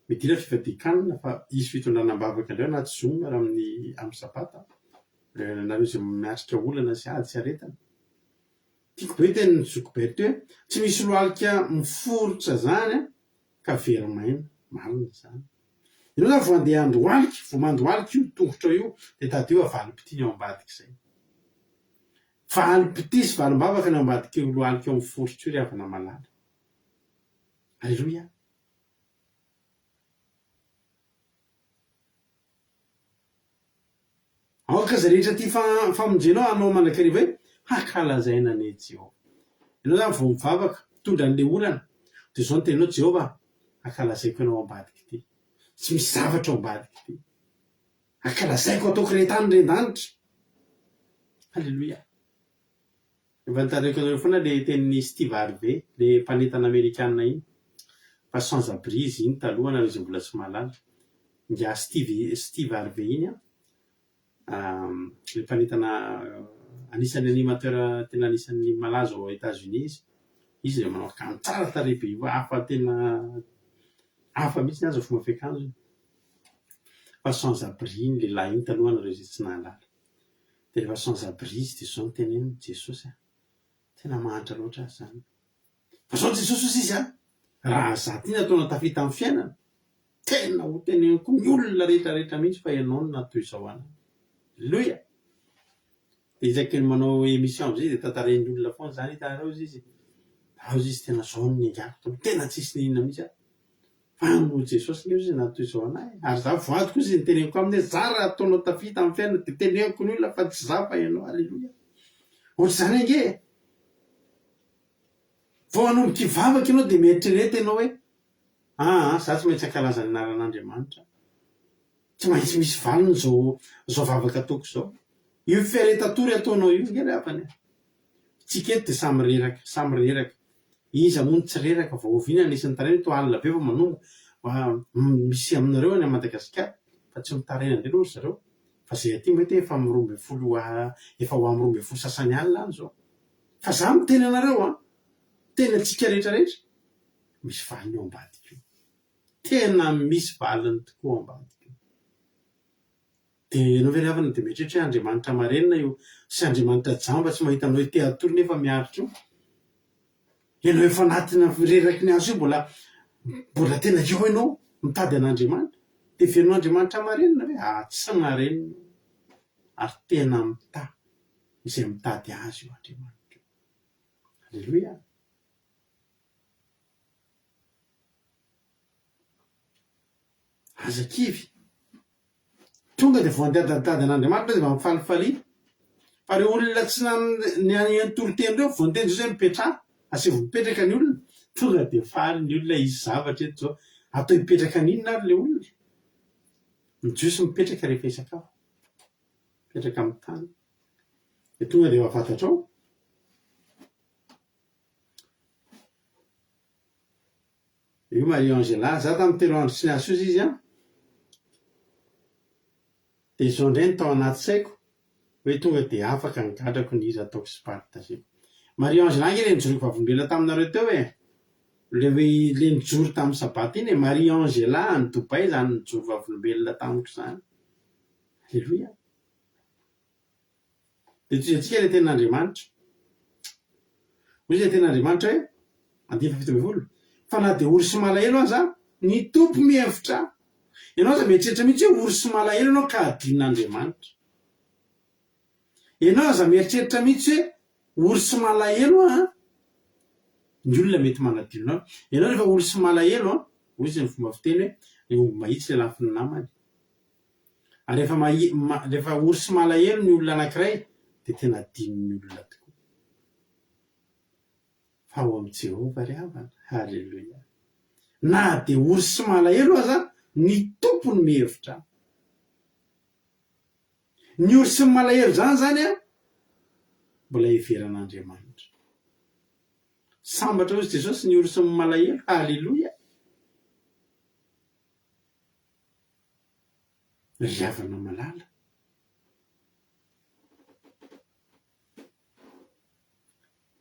midira fivadikanina fa izy fitondranam-bavaka andreo anaty zoom raha amin'ny sabata nareo zay miatrika olana sy ady sy aretana tiako be teny nizoko be ty hoe tsy misy lohalika miforotra zany ka verimaina marina zany ianao zany vao andeha andohalika vao mandohalika io tongotra io de tady io avalim-pitiny ao ambadika zay valim-pity sy valim-bavaka ny ambadika io lohalika eo miforotra io ry havana malala halleloia aoka zay rehetra ty famonjenao anao mandrakariva hoe hankalazaina ane Jehova ianao zany vao mivavaka tondra an'le olana de zao ny teninao Jehova ankalazaiko ianao ambadika ty tsy misy zavatra ao ambadika ty ankalazaiko ataoko retany rendanitra halleloia efa nitareko anareo foana le tenin'ny Steve Harvey le mpanentana amerikanina iny fa sans abri izy iny taloha nareo zay mbola tsy mahalala nga Steve Harvey iny le mpanentana anisan'ny animateur tena anisan'ny malaza ao États-Unis izy zay manao akanjo tsara tarehy be io hafa tena hafa mihitsy aza fomba fiakanjo fa sans abri iny lehilahy iny taloha nareo zay tsy nahalala de rehefa sans abri izy de zao ny teneniny Jesosy tena mahantra loatra azy zany fa zao Jesosy izy raha za ty nataona tafita amin'ny fiainana tena ho teneniko ny olona rehetrarehetra mihitsy fa ianao no natao izao ana. Alleloia. De isaky ny manao émission am'zay de tantaren'ny olona foana zany hitarao izy ao izy tena zao ny angako tena tsisy ninona mihitsy fa no Jesosy ny izy natao izao anahy ary za voadiko izy ny teneniko aminy hoe za raha ataonao tafita amin'ny fiainana de teneniko ny olona fa tsy za fa ianao. Alleloia. Ohatry zany ange vao hanomboky hivavaka ianao de mieritrerety ianao hoe za tsy maintsy ankalaza ny anaran'Andriamanitra, tsy maintsy misy valiny zao vavaka ataoko zao. Io fiaretatory ataonao io nge rehavany. Tsika eto de samy reraka. Iza moa tsy reraka vao oviana anisan'ny tarainy to alina be fa manombo misy aminareo any Madagasikara fa tsy mitarena indray loatra zareo. Fa zay aty mety efa amin'ny 12 efa ho amin'ny 12 sasany alina any zao. Fa za miteny anareo tena tsika rehetrarehetra misy valiny eo ambadika io. Tena misy valiny tokoa ambadika io. De ianao ve rehavana de mieritreritra hoe Andriamanitra marenina io sy Andriamanitra jamba tsy mahita anao ite atory nefa miaritra io. Ianao efa anatina reraky ny azo io mbola tena io ianao mitady an'Andriamanitra de fenao Andriamanitra marenina hoe tsy marenina ary tena izay mitady azy io Andriamanitra. Alleloia. Aza kivy tonga de vao andeha-tady an'Andriamanitra de mba mifalifaly fa reo olona tsy ny antoroteny reo vao niteny zay mipetraha asevo mipetraka ny olona tonga de faly ny olona izy zavatra eto zao atao hipetraka n'inona ary le olona ny jiosy mipetraka rehefa isakafo mipetraka amin'ny tany de tonga de efa fantatrao io Marie Angela za tamin'ny telo andro tsy niaso izy de izao indray ny tao anaty saiko hoe tonga de afaka nigadrako ny izy ataoko sy partageako. Marie Angela nge le nijoroky vavolombelona taminareo teo le nijoro tamin'ny sabaty iny Marie Angela ny Dubai zany nijoro vavolombelona tamiko zany. Alleloia. De toy atsika le ten'Andriamanitra. Hoy izy le ten'Andriamanitra hoe andifa 17 fa na de ory sy malahelo aza ny tompo mihevitra. Ianao aza mieritreritra mihitsy hoe ory sy malahelo ianao ka adin'Andriamanitra. Ianao aza mieritreritra mihitsy hoe ory sy malahelo ny olona mety manadinonao. Ianao rehefa ory sy malahelo hoy izy ny fomba fiteny hoe omby mahitsy le lafin'ny namany. Ary rehefa ory sy malahelo ny olona anankiray de tena adin'ny olona tokoa. Fa ho amin'ny Jehova ry havana. Halleluia. Na de ory sy malahelo aza ny tompony mihevitra. Ny ory sy malahelo zany mbola heveran'Andriamanitra. Sambatra hozy Jesosy ny ory sy malahelo. Halleluia. Ry havana malala.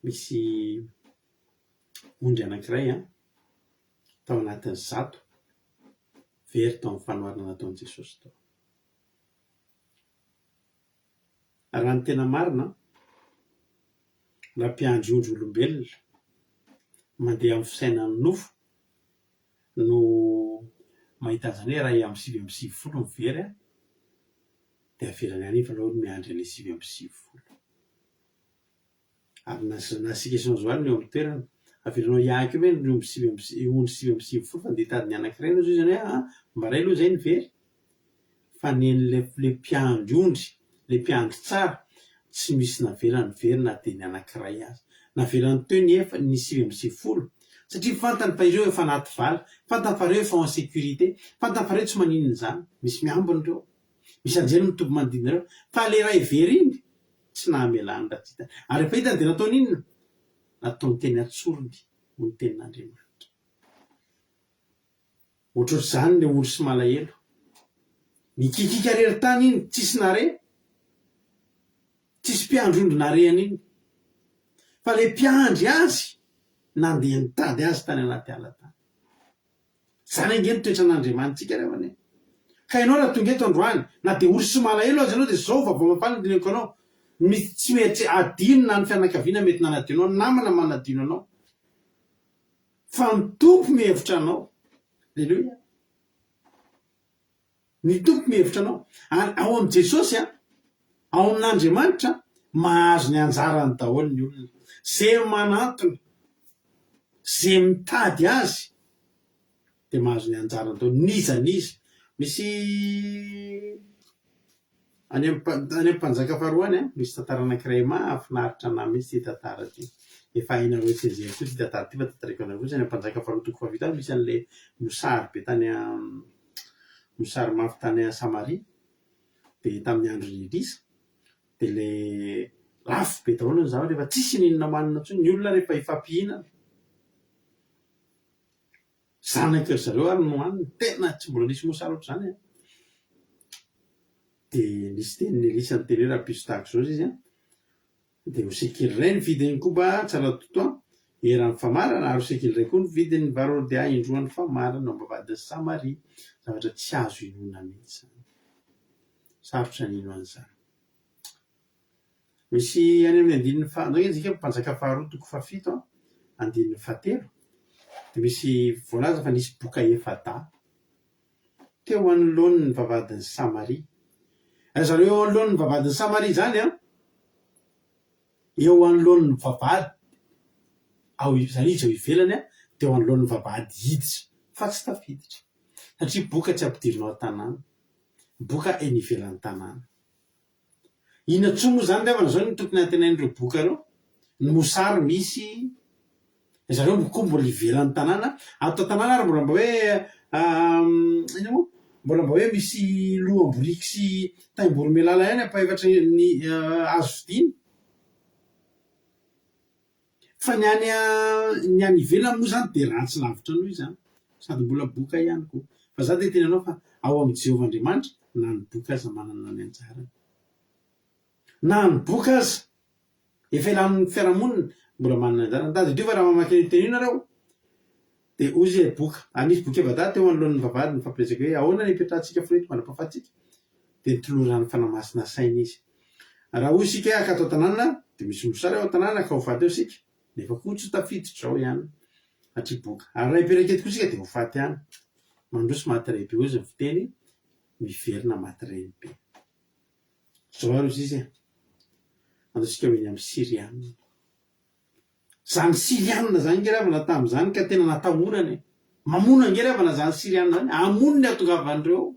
Misy ondry anankiray tao anatin'ny zato very tao amin'ny fanoharana nataon'i Jesosy tao. Raha ny tena marina raha mpiandry ondry olombelona mandeha amin'ny fisainan'ny nofo no mahita an'izany hoe raha amin'ny 7:20 ny very de averany any fa aloha miandry any 7:20. Ary nasikesona zoany eo amin'ny toerana averanao hiahaka io hoe ny ondry 7:20 fa ndeha hitady ny anankiray no zany hoe mbaray aloha zay ny very fa nen'le mpiandry ondry le mpiandry tsara tsy misy naverany very na de ny anankiray azy. Naverany teo ny 7:20 satria fantany fa ireo efa anaty vala, fantany fa ireo efa en sécurité, fantany fa ireo tsy maninona zany, misy miambiny reo, misy anjely mitombo manodidina reo fa le ray very iny tsy nahamelany raha tsy hitany. Ary rehefa hitany de nataony inona? Nataony teny atsorony ho ny tenin'Andriamanitra. Ohatr'izany le ory sy malahelo. Mikikika rery-tany iny tsisy nare, tsisy mpiandry ondry nare an'iny. Fa le mpiandry azy nandeha nitady azy tany anaty ala tany. Zany ange ny toetran'Andriamanitsika rehefa ka ianao raha tonga eto androany na de ory sy malahelo azy ianao de zao vavao mafaly ny dineko anao. Tsy mety adino na ny fianakaviana mety nanadino anao, namana manadino anao. fa ny tompo mihevitra anao. Alleloia. Ny tompo mihevitra anao ao am' Jesosy ao amin'Andriamanitra mahazo ny anjarany daholo ny olona zay manatona zay mitady azy de mahazo ny anjarany daholo nizanizy. Misy any amin'ny mpanjaka faharoany misy tantara anankiray mahafinaritra na misy ty tantara ty efa hainareo tsezay koa ty tantara ty fa tantariko anareo koa any mpanjaka faharoa toko fahavita misy an'le mosary be tany mosary mafy tany Samaria de tamin'ny andron'ny Elisa de le lafo be daholo ny zavatra rehefa tsisy ninona manina ntsony ny olona rehefa ifampihinana zanaka ry zareo ary no haniny tena tsy mbola nisy mosary ohatr'izany de nisy teniny Elisa ny teny hoe raha piso tahaka zao izy de ho sekily ray ny vidiny koba tsara totoa eran'ny famarana ary ho sekily ray koa ny vidiny varodea indroan'ny famarana ao ambavadin'ny Samaria zavatra tsy azo inona mihitsy sarotra nino an'izany. Misy any amin'ny andininy nzika mpanjaka faharoa toko fahafito andininy fahatelo de misy voalaza fa nisy boka efada teo anoloany ny vavadin'ny Samaria. Zareo eo anoloany ny vavadin'ny Samaria zany eo anoloany vavady ao zany izy ao ivelany de eo anoloany vavady hiditra fa tsy tafiditra satria boka tsy ampidirinao tanàna, boka eny ivelan'ny tanàna. Ina tso moa zany levana zao ny tokony antenain'ireo boka reo ny mosary misy zareo koa mbola ivelan'ny tanàna ato tanàna ary mbola mba hoe ina moa mbola mba hoe misy lohamborika sy taim-bory melala ihany ampaefatra ny azo fidiny fa ny any ivelany moa zany de ratsy lavitra noho izany sady mbola boka ihany koa fa za de tena anao fa ao amin'ny Jehovah-Andriamanitra na ny boka aza manana ny anjarany na ny boka aza efa ilan'ny fiarahamonina mbola manana anjarany. Tady dio fa raha mamaky teny nareo de ozy boka anisy boka evada teo anoloan'ny vavady ny fampiresaka hoe ahoana ny ipetrahantsika foreto mandrapahafatsika de nytoloran'ny fanamasina saina izy. Raha hoy sika akato tanàna de misy mosary ao tanàna ka ho faty eo sika nefa koa tsy tafiditra ao ihany satria boka ary raha iperakety koa sika de ho faty ihany mandroso maty be ozy ny fiteny miverina maty reny be zao ary izy andosika hoeny amin'ny Siriana zany Siriana zany ngeravana tam'izany ka tena natahorany mamona ngeravana zany Siriana zany amonony atongavan'ireo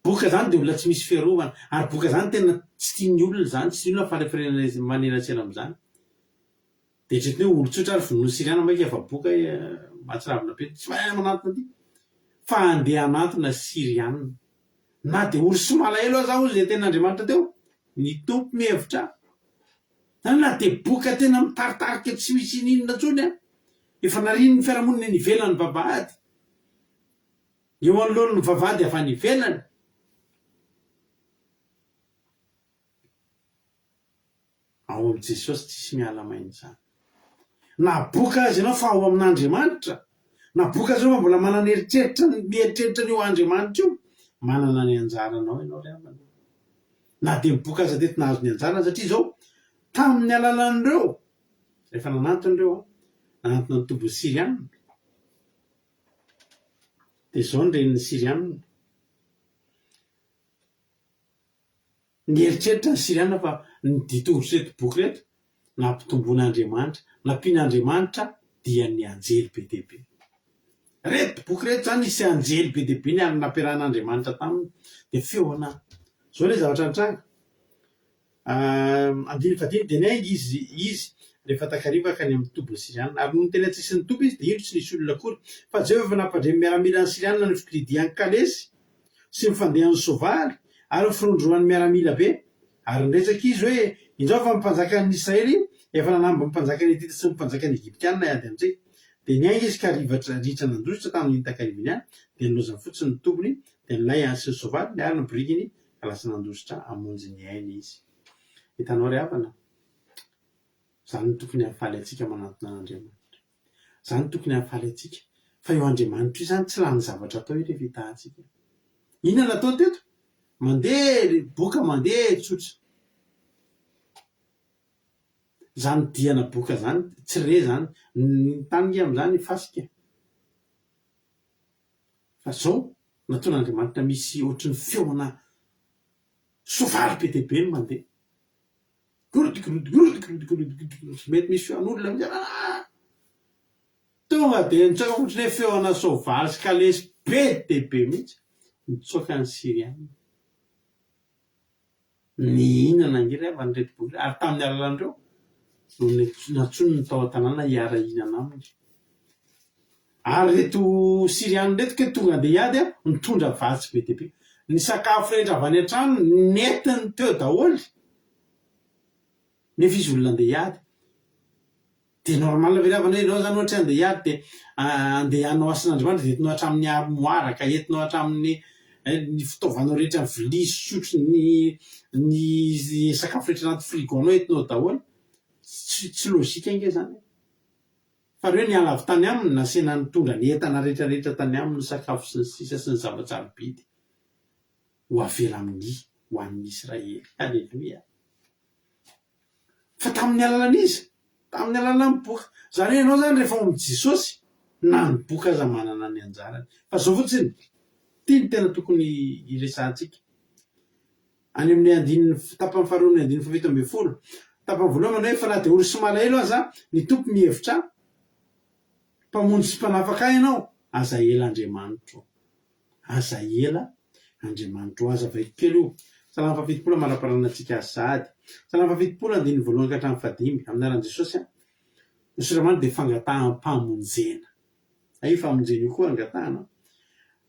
boka zany de olona tsy misy fiarovana ary boka zany tena tsy tian'ny olona zany tsy olona fareferena manelatsela am'izany de tretiny hoe olo-tsotra ary vonono Siriana maika fa boka mahatsiravina be tsy mahay manatona ty fa andeha anatona Siriana na de olo sy malahelo aza ozy zay ten'Andriamanitra teo ny tompo mihevitra na de boka tena mitaritarika tsy misy ninona tsony efa nariny ny fiarahamonina ny ivelany vavahady eo anoloan'ny vavahady avy any ivelany ao am' Jesosy tsisy miala mainy zany na boka azy ianao fa ao amin'Andriamanitra na boka azy ianao fa mbola manana eritreritra mieritreritra ny eo Andriamanitra io manana ny anjaranao ianao ry havana na de miboka aza teto nahazo ny anjarana satria zao tamin'ny alalan'ireo rehefa nananton'ireo nanantona ny tombony Siriana de zao ny renin'ny Siriana ny eritreritra ny Siriana fa ny ditongotra reto boky reto na mpitomboan'Andriamanitra na mpian'Andriamanitra dia ny anjely be dehibe reto boky reto zany isy anjely be dehibe ny ary nampiarahan'Andriamanitra taminy de feona zao le zavatra nitranga andiny fadiny de naingy izy rehefa takariva ka ny amin'ny tombony Siriana ary no tena tsisy ny tompo izy de ino tsy nisy olona akory fa Jehova nampandremy miaramila ny Siriana ny fikiridian'ny kalesy sy mifandehan'ny soavaly ary firondroan'ny miaramila be ary niretsaka izy hoe indreo fa mimpanjakan'ny Israely efa nanamba mimpanjakany Etita sy mimpanjakany Egyptianina ady amin'izay de niainga izy ka ritra nandrositra tamin'ny takariviny any de nilozany fotsiny ny tombony de nilay sy ny soavaly ary ny borikiny ka lasa nandrositra amonjy ny ainy izy. Hitanao ry havana zany tokony hafaly atsika manantona an'Andriamanitra zany tokony hafaly atsika fa eo Andriamanitra io zany tsy lany zavatra atao io rehefa hitahantsika inona natao teto mandeha boka mandeha tsotra zany diana boka zany tsy re zany ny tanigy am'zany fasika fa zao nataon'Andriamanitra misy ohatry ny feona sovaly be dia be no mandeha mety misy feon'olona mizany tonga dia nitsoaka ohatry ny feona sovaly sy kalesy be dia be mihitsy nitsoaka ny Siriana ny inana ngery avy nyreto boky ary tamin'ny alalan'ireo no natsony ny tao an-tanàna hiara inana aminy ary reto Siriana reto ke tonga dia hiady mitondra vatsy be dia be ny sakafo rehetra avy any an-trano netiny teo daholy nefa izy olona andeha hiady dia normal veravana ianao zany ohatra andeha hiady dia andeha hanao asin'Andriamanitra dia entinao hatramin'ny armoara ka entinao hatramin'ny ny fitaovanao rehetra ny vilia sotro ny sakafo rehetra anaty frigo anao entinao daholy tsy lôzika inge zany fa reo ny ala avy tany aminy nasena nitondra ny entana rehetrarehetra tany aminy ny sakafo sy ny sisa sy ny zava-tsarobidy ho avela amin'ny ho an'ny Israely. Aleluia. Fa tamin'ny alalan'izy tamin'ny alalan'ny boka zany hoe ianao zany rehefa amin'ny Jesosy na ny boka aza manana ny anjarany fa zao fotsiny tia ny tena tokony iresantsika any amin'ny tapany faharoa amin'ny andininy fafito ambin'ny folo tapany voalohany manao hoe fa na dia ory sy malahelo aza ny tompo mihevitra mpamonjy sy mpanafaka ianao aza ela Andriamanitro aza ela Andriamanitro aza vaiko kely io salama fafitopolo manaparana antsika sady salama fafitopolo andininy voalohany ka hatramin'ny fadimy amin'ny aran'i Jesosy ny soramany dia fangataham-pamonjena ay famonjena io koa angatahana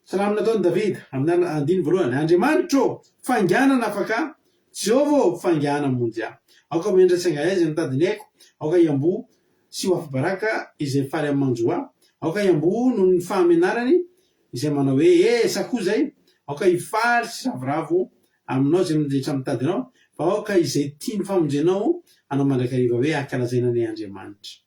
salama nataony Davida amin'ny andininy voalohany Andriamanitro fangianana afaka Jehovah fangiana monjy aho aoka miendra sainga aiza mitadiny aiko aoka iambo sy ho afibaraka izay faly amin'ny manjoa aoka iambo noho ny fahamenarany izay manao hoe sakoa zay aoka hifaly sy ravoravo aminao zay rehetra mitadinao fa aoka izay tia ny famonjenao anao mandrakariva hoe ankalazaina ny Andriamanitra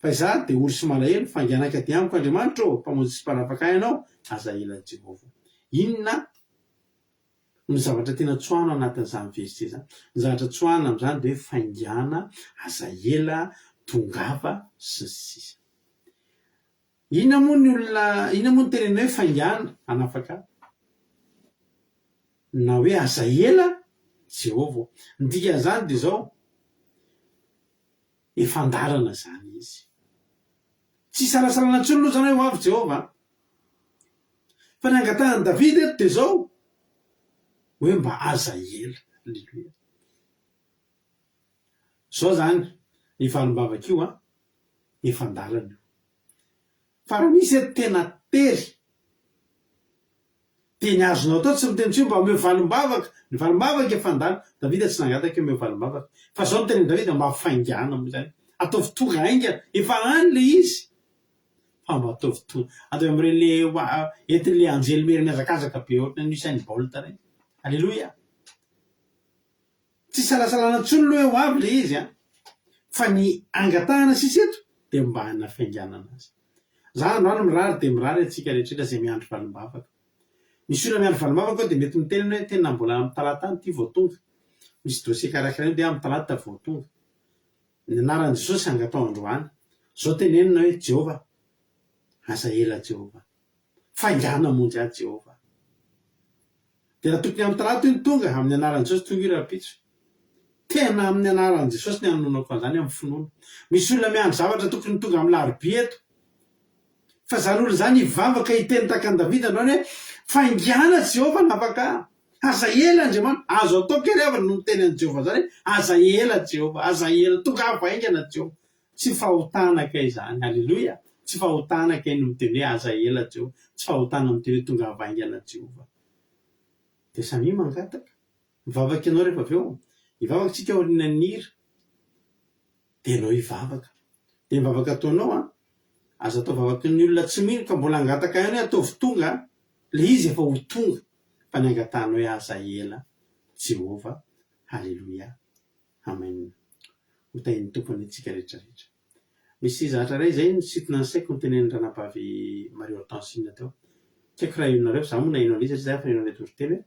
fa izaho dia ory sy malahelo fangianaka ty amiko Andriamanitro mpamonjy sy mpanafaka ianao aza ela Jehovah. Inona ny zavatra tena tsoahana anatin'izany verset zany ny zavatra tsoahana amin'izany dia hoe fangiana aza ela tongava sy ny sisa. Inona moa ny olona inona moa ny tenenina hoe fangiana anafaka na hoe aza ela Jehovah. Ny dikan'izany dia zao efandarana zany izy tsy salasalana ntsony aloha zany hoe ho avy Jehovah fa ny angatahany Davida eto dia zao hoe mba aza ela. Aleluia. Zao zany ivalim-bavaka io efandalana io fa raha misy eto tena tery dia ny azonao atao tsy miteny tsy mba omeo valim-bavaka ny valim-bavaka efandala Davida tsy nangataka omeo valim-bavaka fa zao noteny Davida mba fangiana moa zany ataovy tonga ainga efa any le izy fa mba ataovy tonga atao amin'ireny le entin'le anjely mery miazakazaka be ohatry ny Usain Bolt reny. Aleluia. Tsy salasalana ntsony loha hoe ho avy le izy fa ny angatahana sisa eto dia mba hanafainganana azy. Zany androany mirary dia mirary antsika rehetrarehetra izay miandry valim-bavaka. Misy olona miandry valim-bavaka dia mety mitenena hoe tena mbola amin'ny talata any ity vao tonga. Misy dosie karakara dia amin'ny talata vao tonga. Ny anaran'i Jesosy angatao androany. Zao tenenina hoe Jehovah aza ela Jehovah fangana monjy ahy Jehovah. Dia raha tokony amin'ny talata io ny tonga amin'ny anaran'i Jesosy tonga io raha-pitso. Tena amin'ny anaran'i Jesosy ny anonoako an'izany amin'ny finoana. Misy olona miandry zavatra tokony tonga amin'ny larobia eto fa zany olona zany hivavaka hiteny takan'i Davida androany hoe fangiana Jehovah nafaka aza ela Andriamanitra azo atao kely avy no miteny an'i Jehovah zany aza ela Jehovah aza ela tonga vaingana Jehovah. Tsy fahotanaka izany. Aleluia. Tsy fahotanaka no miteny hoe aza ela Jehovah. Tsy fahotana miteny hoe tonga vaingana Jehovah. Dia samy mangataka mivavaka ianao rehefa avy eo hivavaka tsika aoriana ny hira dia ianao hivavaka dia mivavaka ataonao aza atao vavaka ny olona tsy mino ka mbola angataka ihany hoe ataovy tonga le izy efa ho tonga fa ny angatahana hoe aza ela Jehovah. Aleluia. Amen. Ho tahin'ny tompony antsika rehetrarehetra. Misy zavatra ray izay nisintona ny saiko nytenen'ny ranabavy Marie Hortensine teo. Tsy haiko raha inonareo za moa na inona izy za fa inona ilay toriteny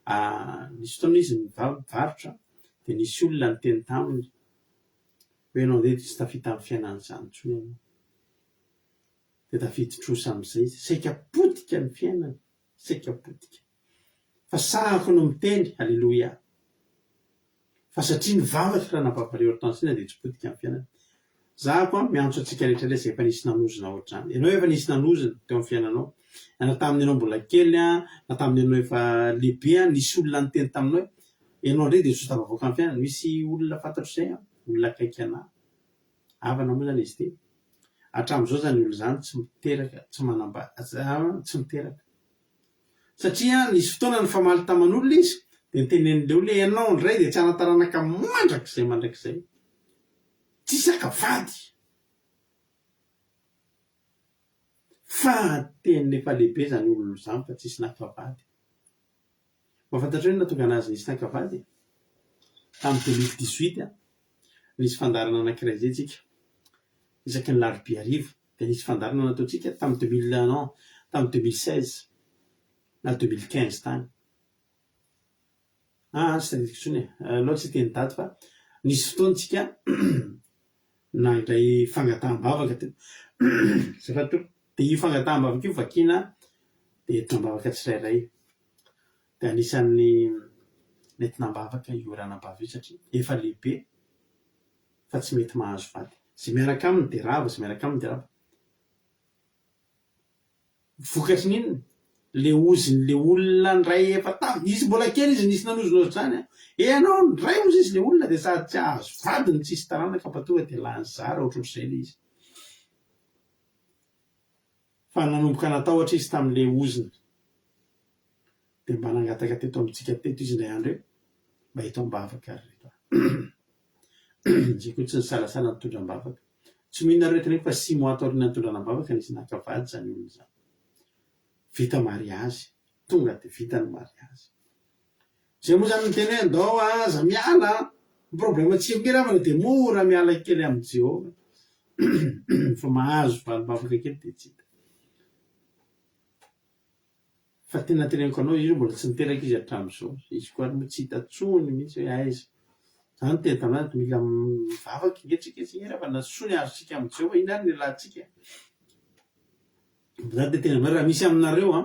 hoe nisy fotoana izy mivarotra dia nisy olona niteny taminy hoe ianao ndeha tsy tafita amin'ny fiainana izany intsony ianao dia tafity trosa amin'izay izy saika potika ny fiainana saika potika fa sahako no miteny alleloia fa satria ny vavaka raha nampapareo hortensina dia tsy potika amin'ny fiainana zahako miantso antsika rehetra ilay izay efa nisy nanozona ohatr'izany ianao efa nisy nanozona teo amin'ny fiainanao na tamin'ny ianao mbola kely na tamin'ny ianao efa lehibe nisy olona niteny taminao ianao ndray dia soa tavavoaka amin'ny fiainana misy olona fantatro izay olona akaiky anahy havana moa zany izy ty hatramin'izao zany olo zany tsy miteraka tsy tsy miteraka satria nisy fotoana ny famaly taman'olona izy dia nitenen'le olona ianao ndray dia tsy anataranaka mandrakizay tsy sakavady fa teny efa lehibe zany olo zany fa tsisy nakavady mahafantatra hoe natonga anazy nisy nakavady tamin'ny 2018 nisy fandarana anankiray zay tsika isaky ny larobia arivo dia nisy fandarana nataontsika tamin'ny 2016 na 2015 tany tsy tadidiko intsony aloha tsy teny daty fa nisy fotoantsika nandray fangataham-bavaka dia io fangataham-bavaka io vakina dia entinam-bavaka tsirairay dia anisan'ny nentinam-bavaka io ranam-bava io satria efa lehibe fa tsy mety mahazo vady zay miaraka aminy dia rava zay miaraka aminy dia rava vokatry n'inona le ozin'le olona ndray efa izy mbola kely izy nisy nanozona ohatr'izany ianao ndray ozy izy le olona dia sady tsy ahazo vadiny tsisy taranaka fa tonga dia lany zara ohatr'ohatr'izay le izy fa nanomboka natao ohatra izy tamin'le oziny dia mba nangataka teto amintsika teto izy indray andro eo mba hito-mbavaka ary reto zay koa tsy ny salasala nitondram-bavaka tsy mihinona rehetra neffa 6 mois taorina nitondranam-bavaka nisy nakavady zany olona zany vita mariazy tonga dia vita ny mariazy zay moa zany miteny hoe andao aza miala ny problema tsy miramana dia mora miala kely amin'ny Jehova fa mahazo valom-bavaka kely dia tsy hita fa tena teneniko anao izy mbola tsy niteraka izy hatramin'izao izy koa ary tsy hita tsony mihitsy hoe aiza zany tena tamin'azy mila mivavaka ingetrika izy raha nasoa ny azontsika amin'ny Jehova iny ary ny alantsika zany dia tena raha misy aminareo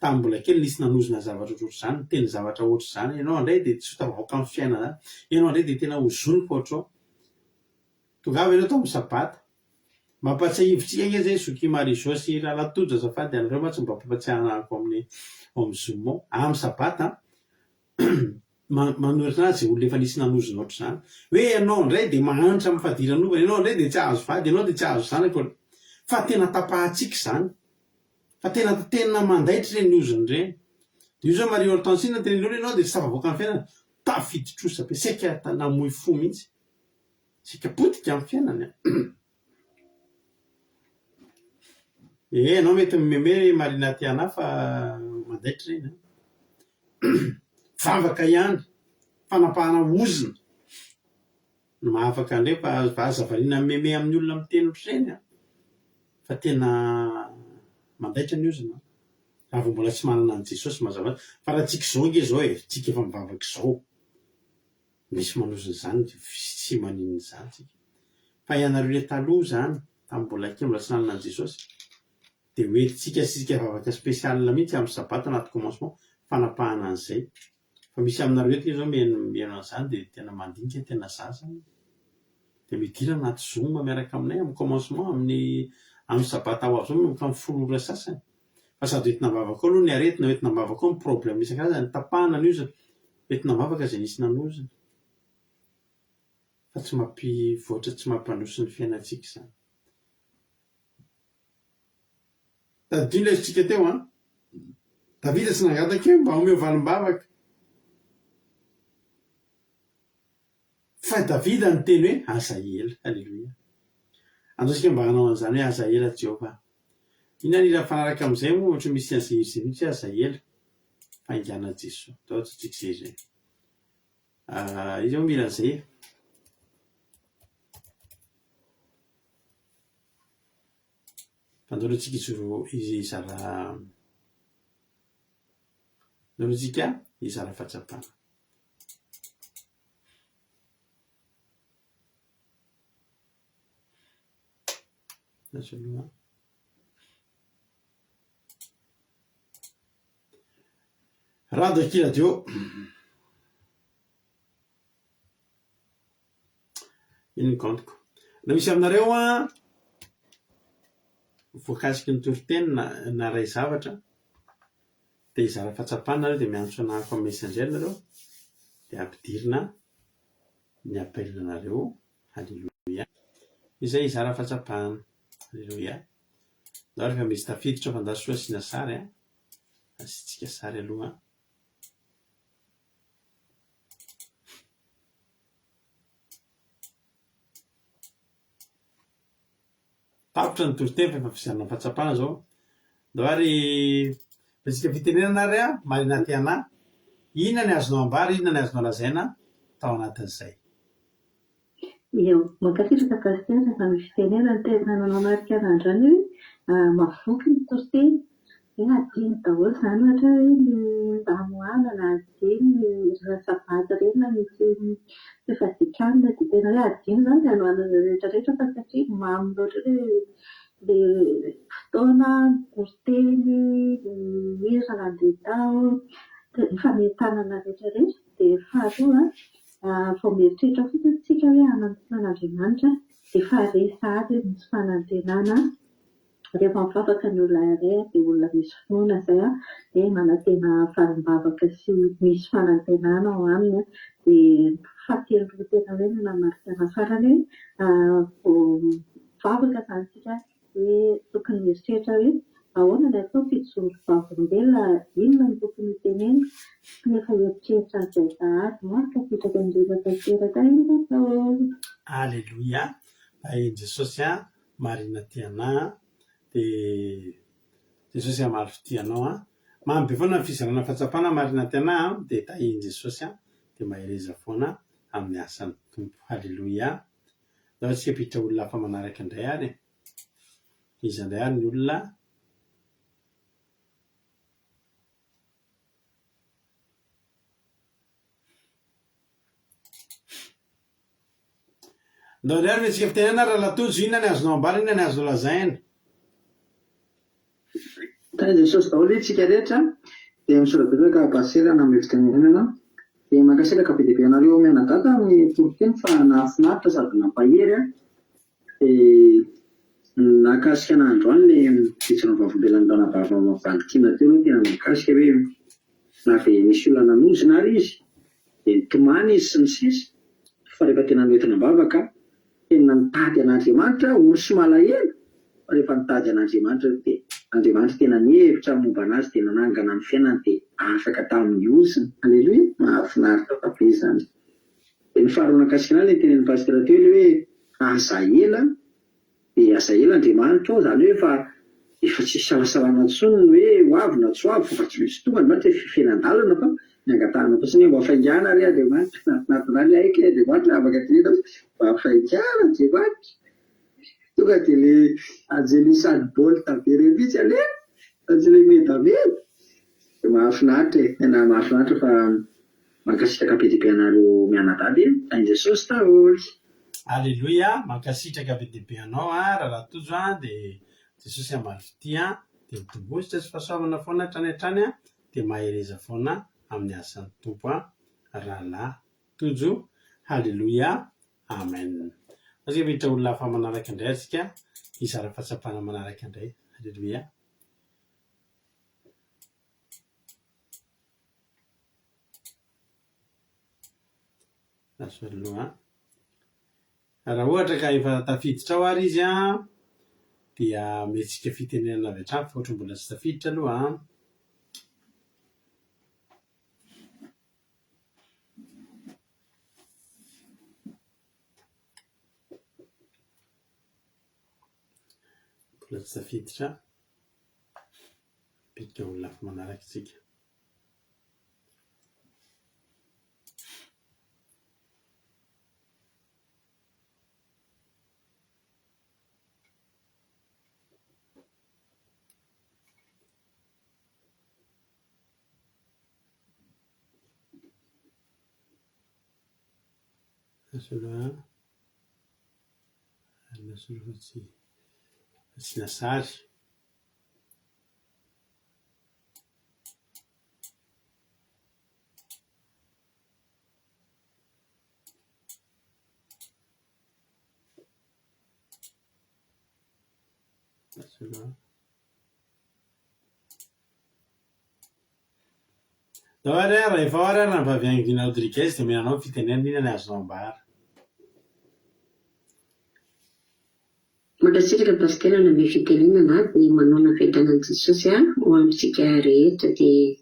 tamin'ny mbola kely nisy nanozona zavatra ohatr'izany teny zavatra ohatr'izany ianao indray dia tsy tavavoaka amin'ny fiainana ianao indray dia tena hozony ohatrao tongava ianao tao amin'ny sabata mampatsiahivontsika nge zay Zoky Marizao sy Rahalatojo azafady anareo ma tsy mba mpampatsiahana ako amin'ny zomao amin'ny sabata manorina azy olona efa nisy nanozona ohatr'izany hoe ianao indray dia mahantra amin'ny fahadiran'ovana ianao indray dia tsy ahazo vady ianao dia tsy ahazo zanaka fa tena tapahantsika izany fa tena mandaitra ireny ozony ireny dia io zao Marie Hortensine tenen'olona ianao dia tsy tafavoaka amin'ny fiainana tafidy trosa be saika namoy fo mihitsy saika potika amin'ny fiainana anao mety mimeme marina tiana fa mandaitra ireny vavaka ihany fanapahana ozina no mahafaka ndray fa azavariana mimeme amin'ny olona miteny ohatr'ireny fa tena mandaitra ny ozina raha vao mbola tsy manana an' Jesosy mazava fa raha tsika izao nge zao tsika efa mivavaka izao misy manozina izany sy maninona izany tsika fa ianareo le taloha zany tamin'ny mbola kely mbola tsy nanana an' Jesosy dia hoentintsika sika vavaka spesialina mihitsy amin'ny sabata anaty commencement fanapahana an'izay fa misy aminareo eto zao mihaino an'izany dia tena mandinika tena zaza dia midira anaty zoma miaraka aminay amin'ny commencement amin'ny sabata ho avy zao miomboka amin'ny 10 ora sasany fa sady entinam-bavaka ao aloha ny aretina entinam-bavaka ao ny problème isan-karazany tapahana ny ozana entinam-bavaka izay nisy nanozana fa tsy mampivoatra tsy mampandroso ny fiainantsika izany tadiny ilay izitsika teo Davida tsy nangataka eo mba homeo valim-bavaka fa Davida ny teny hoe Azaela alleloia andosika mba hanao an'izany hoe Azaela Jehova ina ny raha fanaraka amin'izay moa ohatra misy an'izay izy mihitsy Azaela faingana Jesosy tao tsy tsika izay zay izy ao mila an'izay fandorantsika izy izara dorantsika izara fahatsapana azo aloha radio eky radio ino ny kantoko na misy aminareo a voakasiky ny toriteny na ray zavatra de izara fahatsapana nareo de miantso anahako amin'ny messenger nareo de ampidirina ny appelnareo. Halleluia. Izay izara fahatsapana. Halleluia. Zao rehefa misy tafiditra fandaso asiana sary a asitsika sary aloha. Tapitra ny toriteny fa efa fizarana fahatsapana zao. Doary fitsika fitenenana ary a marina ty anà inona ny azonao ambary, inona ny azonao lazaina tao anatin'izay. Eo, mankafitra kasiteny rehefa misy fitenenana ny tena nanao marika an'androny mavoky ny toriteny hoe adiny daholo izany ohatra hoe ny ndamoana na adiny rasabata reny na misy fifadikanina dia tena hoe adiny izany ny anohanana rehetra rehetra fa satria mamy loatra hoe ilay fotoana ny toriteny mira nandeha tao ny fametanana rehetra rehetra dia faharoa vao mieritreritra fotsiny tsika hoe hanantonan'Andriamanitra dia faresa azy misy fanantenana rehefa mivavaka ny olona iray dia olona misy finoana izay dia manantena farim-bavaka sy misy fanantenana ao aminy dia fahatelo tena hoe nanamarikana farany hoe vavaka izany tsika hoe tokony mieritreritra hoe ahoana ny atao fijoro vavolombelona inona ny tokony tenena nefa eritreritra izay sahady marika fitraka indrindra tanteraka iny atao. Alleluia. Eny Jesosy a marina ty anà dia Jesosy amary fitianao a mamy be foana ny fizarana fahatsapana marina ty anà dia tahiny Jesosy a dia mahereza foana amin'ny asan'ny tompo. Halleluia. Zao atsika piditra olona hafa manaraka indray ary izy indray ary ny olona ndao indray ary metsika fitenena raha latojo inona ny azonao ambara inona ny azonao lazaina. Tany Jesosy daholo itsika rehetra dia misorabetsaka baserana amin'ny fitenenana dia mankasitraka be dia be anareo mianadata amin'ny toriteny fa nahafinaritra sady nampahery dia nakasika n'androany ilay fitsirana vavolombelona taona vavolombelona teo no tena nakasika hoe na ve misy olona nanozina ary izy dia nitomany izy sy ny sisa fa rehefa tena noentina mbavaka tena nitady an'Andriamanitra olo sy malahelo fa rehefa nitady an'Andriamanitra dia Andriamanitra tena nihevitra momba anazy dia nanangana ny fiainany dia afaka tamin'ny oziny. Halleluia. Mahafinaritra be izany. Dia ny faharoa nakasika anazy ilay tenen'ny pasitera teo ilay hoe asa ela dia asa ela Andriamanitra ao izany hoe efa tsy salasalana intsony ny hoe ho avy na tsy ho avy fa tsy misy tongany mantsy hoe fifenan-dalana fa niangatahana fotsiny mba afaingana ary Andriamanitra natin'any aika Andriamanitra afaka tenena mba afaingana Andriamanitra tonga dia ilay anjely sady baolta be revitsy alea tsy ilay medameda dia mahafinaritra tena mahafinaritra fa mankasitraka be dia be anareo mianadady any Jesosy daholo. Alleluia. Mankasitraka be dia be anao a raha latojo a dia Jesosy amary fity a dia mitombositra sy fahasoavana foana hatrany hatrany a dia mahereza foana amin'ny asan'ny tompo a rahalahy tojo. Halleluia. Amen. Asika miditra olona hafa manaraka indray atsika izara fahatsapana manaraka indray. Halleluia. Aso aloha raha ohatra ka efa tafiditra ao ary izy a dia metsika fitenenana avy hatrany fa ohatra mbola tsy tafiditra aloha a. Mbola tsy tafiditra piditra olona hafa manaraka isika. Aso aloha nasolo fa tsy Asiana sary. Dao ary rehefa ao ary na Baviangina Rodriguez dia menanao fitenenana iny ny azonao ambara. Makasitraka paskera na be fitenenana dia manao na fiadanan'i Jesosy ho amintsika rehetra dia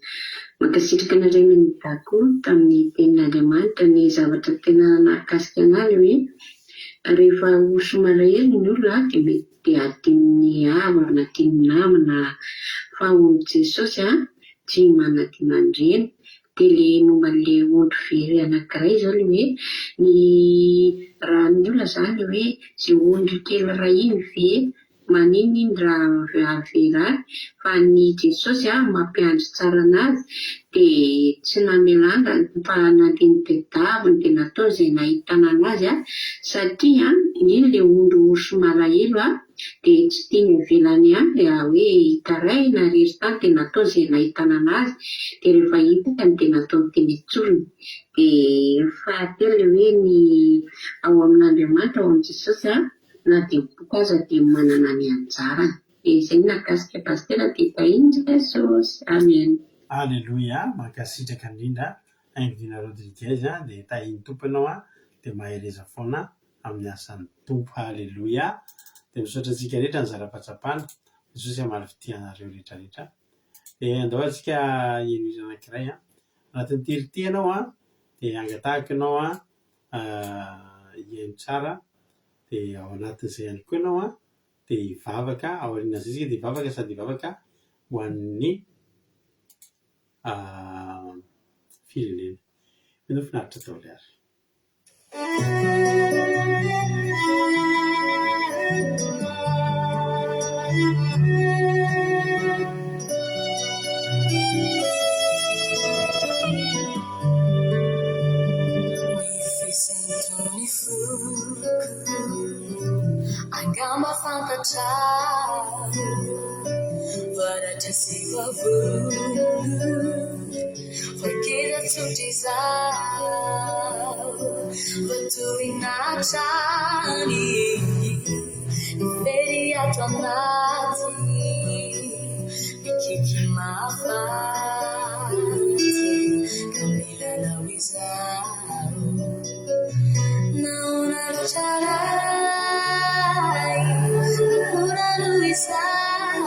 makasitraka nareo ny dako tamin'ny tenin'Andriamanitra ny zavatra tena nakasika anazy hoe rehefa ho somarahery ny olona dia mety adin'ny havana, adin'ny namana fa ho Jesosy tsy manadina andreny. Dia ilay momba ilay ondro very anankiray izao ilay hoe ny raha ny olona izany hoe izay ondro kely iray iny ve manino iny raha vera fa ny Jesosy mampiandry tsara anazy dia tsy namelanda fa nandiny tedaviny dia natao izay nahitana anazy satria iny ilay ondro somalahelo dia tsy tiany ivelany hoe hitaray na rery tany dia natao izay nahitana anazy dia rehefa hitany dia natao teny antsolony. Dia fahatelo hoe ny ao amin'Andriamanitra ao amin'i Jesosy na dia boka aza dia manana ny anjarany. Dia izay nakasika pastera dia tahiny Jesosy. Amen. Alleluia. Mankasitraka indrindra Aingovina Rodriguez dia tahiny tompo ianao dia mahereza foana amin'ny asan'ny tompo. Alleluia. Dia misaotra antsika rehetra ny zara-pahatsapana. Jesosy hamaly fitianareo rehetrarehetra. Dia andao antsika hienohizana anankiray anatin'ny terity ianao dia angatahaka ianao hiaino tsara dia ao anatin'izay ihany koa ianao dia hivavaka ao aoriana zay dia hivavaka sady hivavaka ho an'ny firenena. Mino finaritra tao ilay ary. Angamba fantatrao varatra sy vavolo fakera tsotra izao vatorina trany very ato anaty mikiky mafaty ka milalao izao naona lotraray naona no izao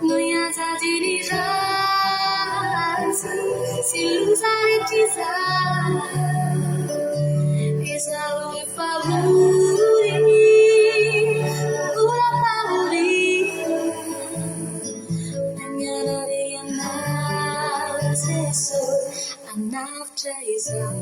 no iazadiny ratsy sy lozaraiky izao izao efa uri ora pauri nagnanare anao Jesosy anavitra izao.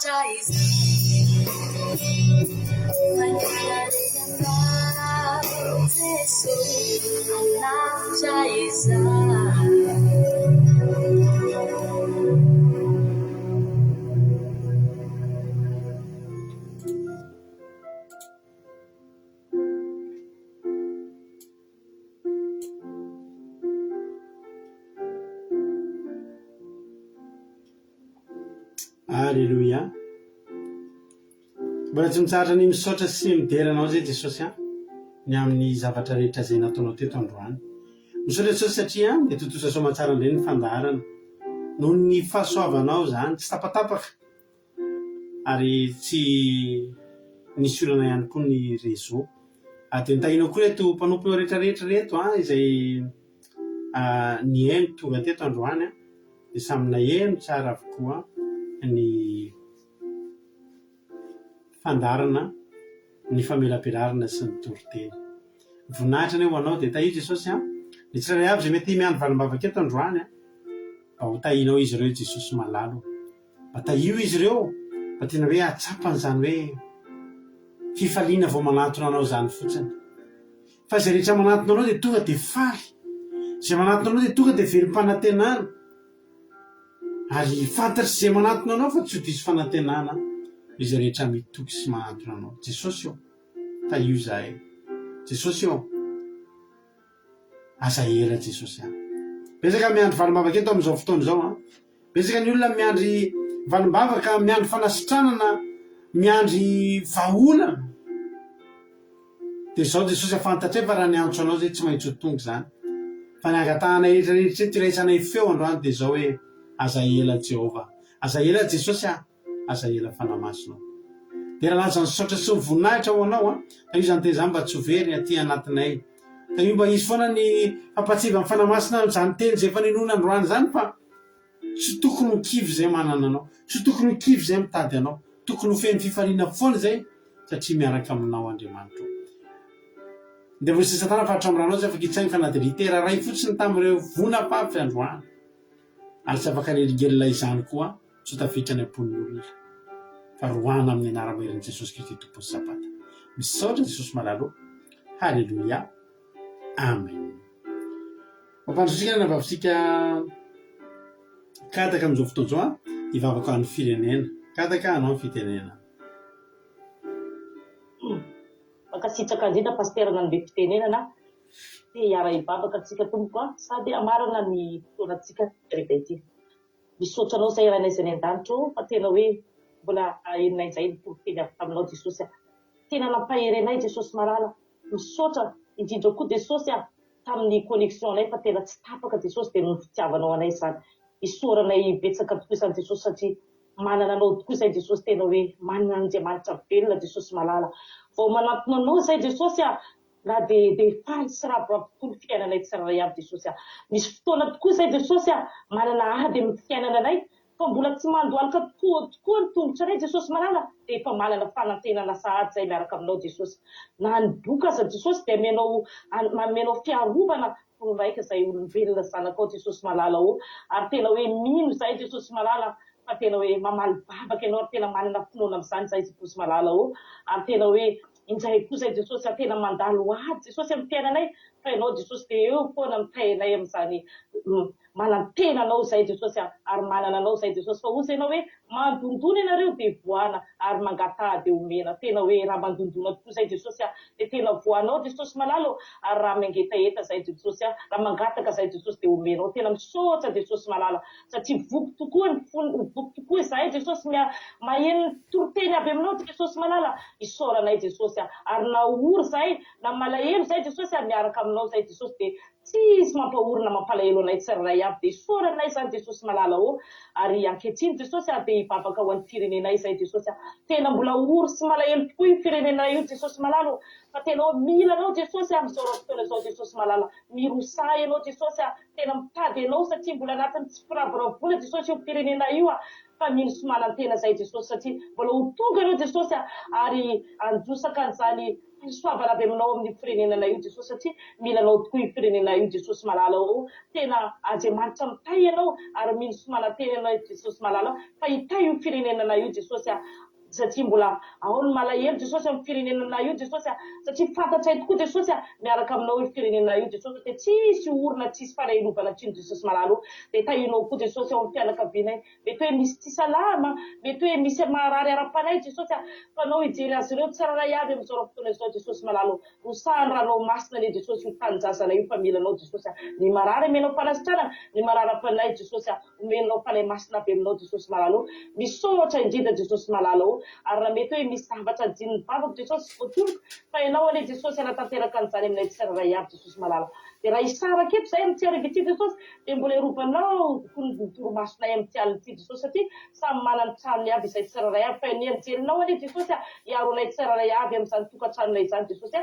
anaitra izao manararena Jesosy anaitra izao. Alléluia. Mbola tsy mitsaratra ny misaotra sy mideranao zay Jesosy ny amin'ny zavatra rehetra zay nataonao teto androany. Misaotra Jesosy satria metotosa soamantsara indray ny fandaharana noho ny fahasoavanao zany tsy tapatapaka ary tsy nisy olana ihany koa ny réseau. Dia nitahinao koa reto mpanompo rehetrarehetra reto izay nihaino tonga teto androany dia samy naheno tsara avokoa ny fandarana, ny famelampelarana sy ny toriteny. Voninahitra ny ho anao dia tahio Jesosy ny tsirairay avy izay mety miandry valim-bavaka eto androany mba ho tahinao izy ireo Jesosy malalo, mba tahio izy ireo mba tena hoe atsapan'izany hoe fifaliana vao manatona anao zany fotsiny. Fa izay rehetra manatona anao dia tonga dia faly, izay manatona anao dia tonga dia verim-panantenana, ary fantatry izay manatona anao fa tsy ho diso fanantenana izay rehetra mitoky sy manatona anao. Jesosy io tahio zahay, Jesosy io aza ela Jesosy betsaka miandry valim-bavaka eto amin'izao fotoana izao betsaka ny olona miandry valim-bavaka, miandry fanasitranana, miandry vahaolana. Dia izao Jesosy afantatra fa raha ny antso anao zay tsy maintsy ho tonga zany, fa ny angatahana rehetrarehetra ty iraisanay feo androany dia izao hoe aza ela Jehova, aza ela Jesosy aza ela fanamasonao. Dia raha laza ny saotra sy ny voninahitra ho anao io zany tena zany mba tsy ho very aty anatinay. Ka io mba izy foana ny fampatsiva amin'ny fanamasina zany teny izay efa ninona androany zany, fa tsy tokony ho kivy izay manana anao, tsy tokony ho kivy izay mitady anao, tokony ho feno fifaliana foana izay satria miaraka aminao Andriamanitra. Dia voa Satana faritra amin'ny ranao izay afaka hitsainy fa na dia litera ray fotsiny tamin'ireo vonam-pafy androany, ary tsy afaka leligelina izany koa tsy ho tafiditra ny ampon'ny olona, fa roana amin'ny anara-maheran'i Jesosy Kristy tompony sabata. Misaotra Jesosy malalo. Halleluia, amen. Mampandrotsika na vavitsika kadaka amin'izao fotoana izao hivavaka amin'ny firenena. Kadaka anao amin'ny fitenena. Mankasitraka andrindra paster nandeha fitenenana dia hiara hivavaka antsika tompoko sady amarana ny fotoanantsika rehetra ity. Misaotra anao izay iranay izay ny an-danitro fa tena hoe mbola aheninay izay ny toriteny avy taminao Jesosy tena nampahery anay Jesosy malala. Misaotra indrindra koa Jesosy tamin'ny connexion anay fa tena tsy tapaka Jesosy dia ny fitiavanao anay izany. Isoranay betsaka tokoa izany Jesosy satria manana anao tokoa izay Jesosy tena hoe manana Andriamanitra velona Jesosy malala. Vao manatona anao izay Jesosy na dia faly sy ravoravo ny fiainanay tsirairay avy Jesosy. Misy fotoana tokoa izay Jesosy manana ady amin'ny fiainana anay fa mbola tsy mandohalika tokoa ny tongotra anay Jesosy malala dia efa manana fanantenana sahady izay miaraka aminao Jesosy. Na ny doka aza Jesosy dia mamenao fiarovana ho raika izay olombelona zanakao Jesosy malala ary tena hoe mino izay Jesosy malala fa tena hoe mamaly babaka ianao ary tena manana finoana amin'izany izay Jesosy malala ary tena hoe indray koa izay Jesosy tena mandalo ady Jesosy amin'ny fiainanay fa ianao Jesosy dia eo foana mitahinay amin'izany manantena anao izay Jesosy ary manana anao izay Jesosy fa ozy ianao hoe mandondona ianareo dia voana ary mangata dia omena. Tena hoe raha mandondona tokoa izay Jesosy dia tena voanao Jesosy malalo ary raha mangetaheta izay Jesosy raha mangataka izay Jesosy dia omenao. Tena misaotra Jesosy malala satria voky tokoa izahay Jesosy maheno toriteny avy aminao Jesosy malala. Isaoranay Jesosy ary na ory izay na malahelo izay Jesosy miaraka aminao izay Jesosy dia tsisy mampahorona mampalahelo anay tsirairay avy dia isaoranay izany Jesosy malala ary ankehitriny Jesosy dia hivavaka ho an'ny firenenay izay Jesosy tena mbola ory sy malahelo tokoa io firenenay io Jesosy malala fa tena mila anao Jesosy amin'izao fotoana izao Jesosy malala. Mirosay ianao Jesosy tena mitady ianao satria mbola anatin'ny tsy firavoravola Jesosy io firenena io fa mino sy manantena izay Jesosy satria mbola ho tonga ianao Jesosy ary androsaka an'izany soavana avy aminao amin'ny firenenana io Jesosy satria milanao tokoa io firenena io Jesosy malala ao tena Andriamanitra mitay ianao ary mino somanateny ianao Jesosy malala fa hitay io firenenana io Jesosy satria mbola ahoany malahelo Jesosy amin'ny firenenana io Jesosy satria fantatsay tokoa Jesosy miaraka aminao io firenenana io Jesosy dia tsisy orona tsisy fanahirovana tsiny Jesosy malala dia tahinao koa Jesosy ao amin'ny fianakavianay mety hoe misy tsy salama mety hoe misy marary ara-panay Jesosy fa anao hijery azy ireo tsiraray avy amin'izao fotoana izao Jesosy malala ho sahanranao masina le Jesosy ho tanjazana io familanao Jesosy ny marary omenao fanasitrana ny marary apanay Jesosy omenao fanay masina avy aminao Jesosy malala misaotra indrindra Jesosy malala ary raha mety hoe misy zavatra jininy vavako Jesosy voatoroko fa ianao anie Jesosy anatanteraka an'izany aminay tsiraray avy Jesosy malala dia raha isaraka eto izay amin'ity ariva ity Jesosy dia mbola irovanao ny toromasonay amin'ity alina ity Jesosy satria samy manana tranony avy izay tsiraray avy fa ny anjerinao anie Jesosy hiaro anay tsiraray avy amin'izany tokantranonay izany Jesosy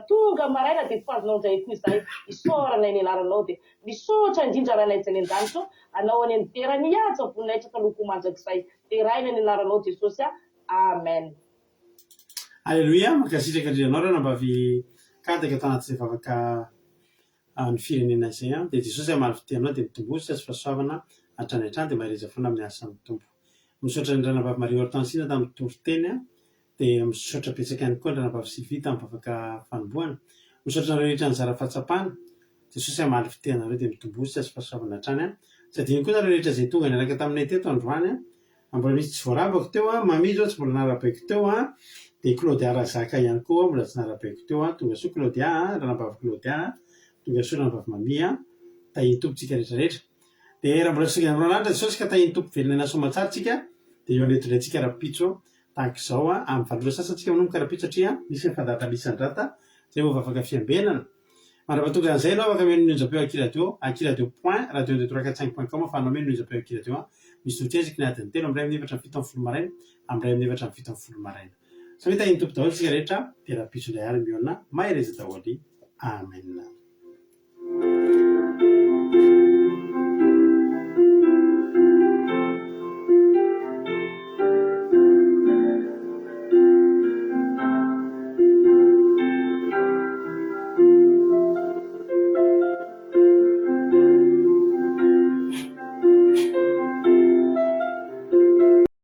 tonga maraina dia foazonao anjaiko izay isaoranay ny anaranao dia misaotra indrindra ranay izay ny an-danitra anao any niterany ihaja voninahitra kaloko mandrakizay dia raina ny anaranao Jesosy amen. Alléluia, makasitraka andrianao raha nambavy kadaka tanaty izay vavaka ny firenena izay dia Jesosy amaly fiteanao dia mitombozy sy fahasoavana hatrany hatrany dia mahareza foana amin'ny asan'ny tompo. Misaotra ny ranambavy Maria Hortensina tamin'ny toriteny dia misaotra betsaka ihany koa ny ranambavy Sylvie tamin'ny vavaka fanombohana. Misaotra ny rehetra ny zara fahatsapana Jesosy amaly fiteanareo dia mitombozy sy fahasoavana hatrany sady iny koa nareo rehetra izay tonga niaraka taminay teto androany mbola misy tsy voarabako teo mamizo tsy mbola narabaiko teo dia Claudia Razaka ihany koa mbola tsy narabaiko teo tonga soa Claudia ranambavy Claudia tonga soa ranambavy Mamia tahiny tompontsika rehetrarehetra dia raha mbola tsika androanandra Jesosy ka tahiny tompo velona soamantsaritsika dia eo aletondrayntsika rapitso tahaka izao amin'ny valolo sasantsika manomboka rapitso satria misy ny fandata misandrata zay vao vavaka fiambenana mandrapatonga an'izay anao afaka meno nonjapeo akiradio point radio 234.com afahanao meno nonjapeo akiradio misy notiezika ny adiny telo amin'ray amin'ny efatra ny fito amin'ny folo maraina amin'ray amin'ny efatra ny fito amin'ny folo maraina samety tahiny tompo daholo tsika rehetra dia rapitso indray ary miona mahereza daholo amen.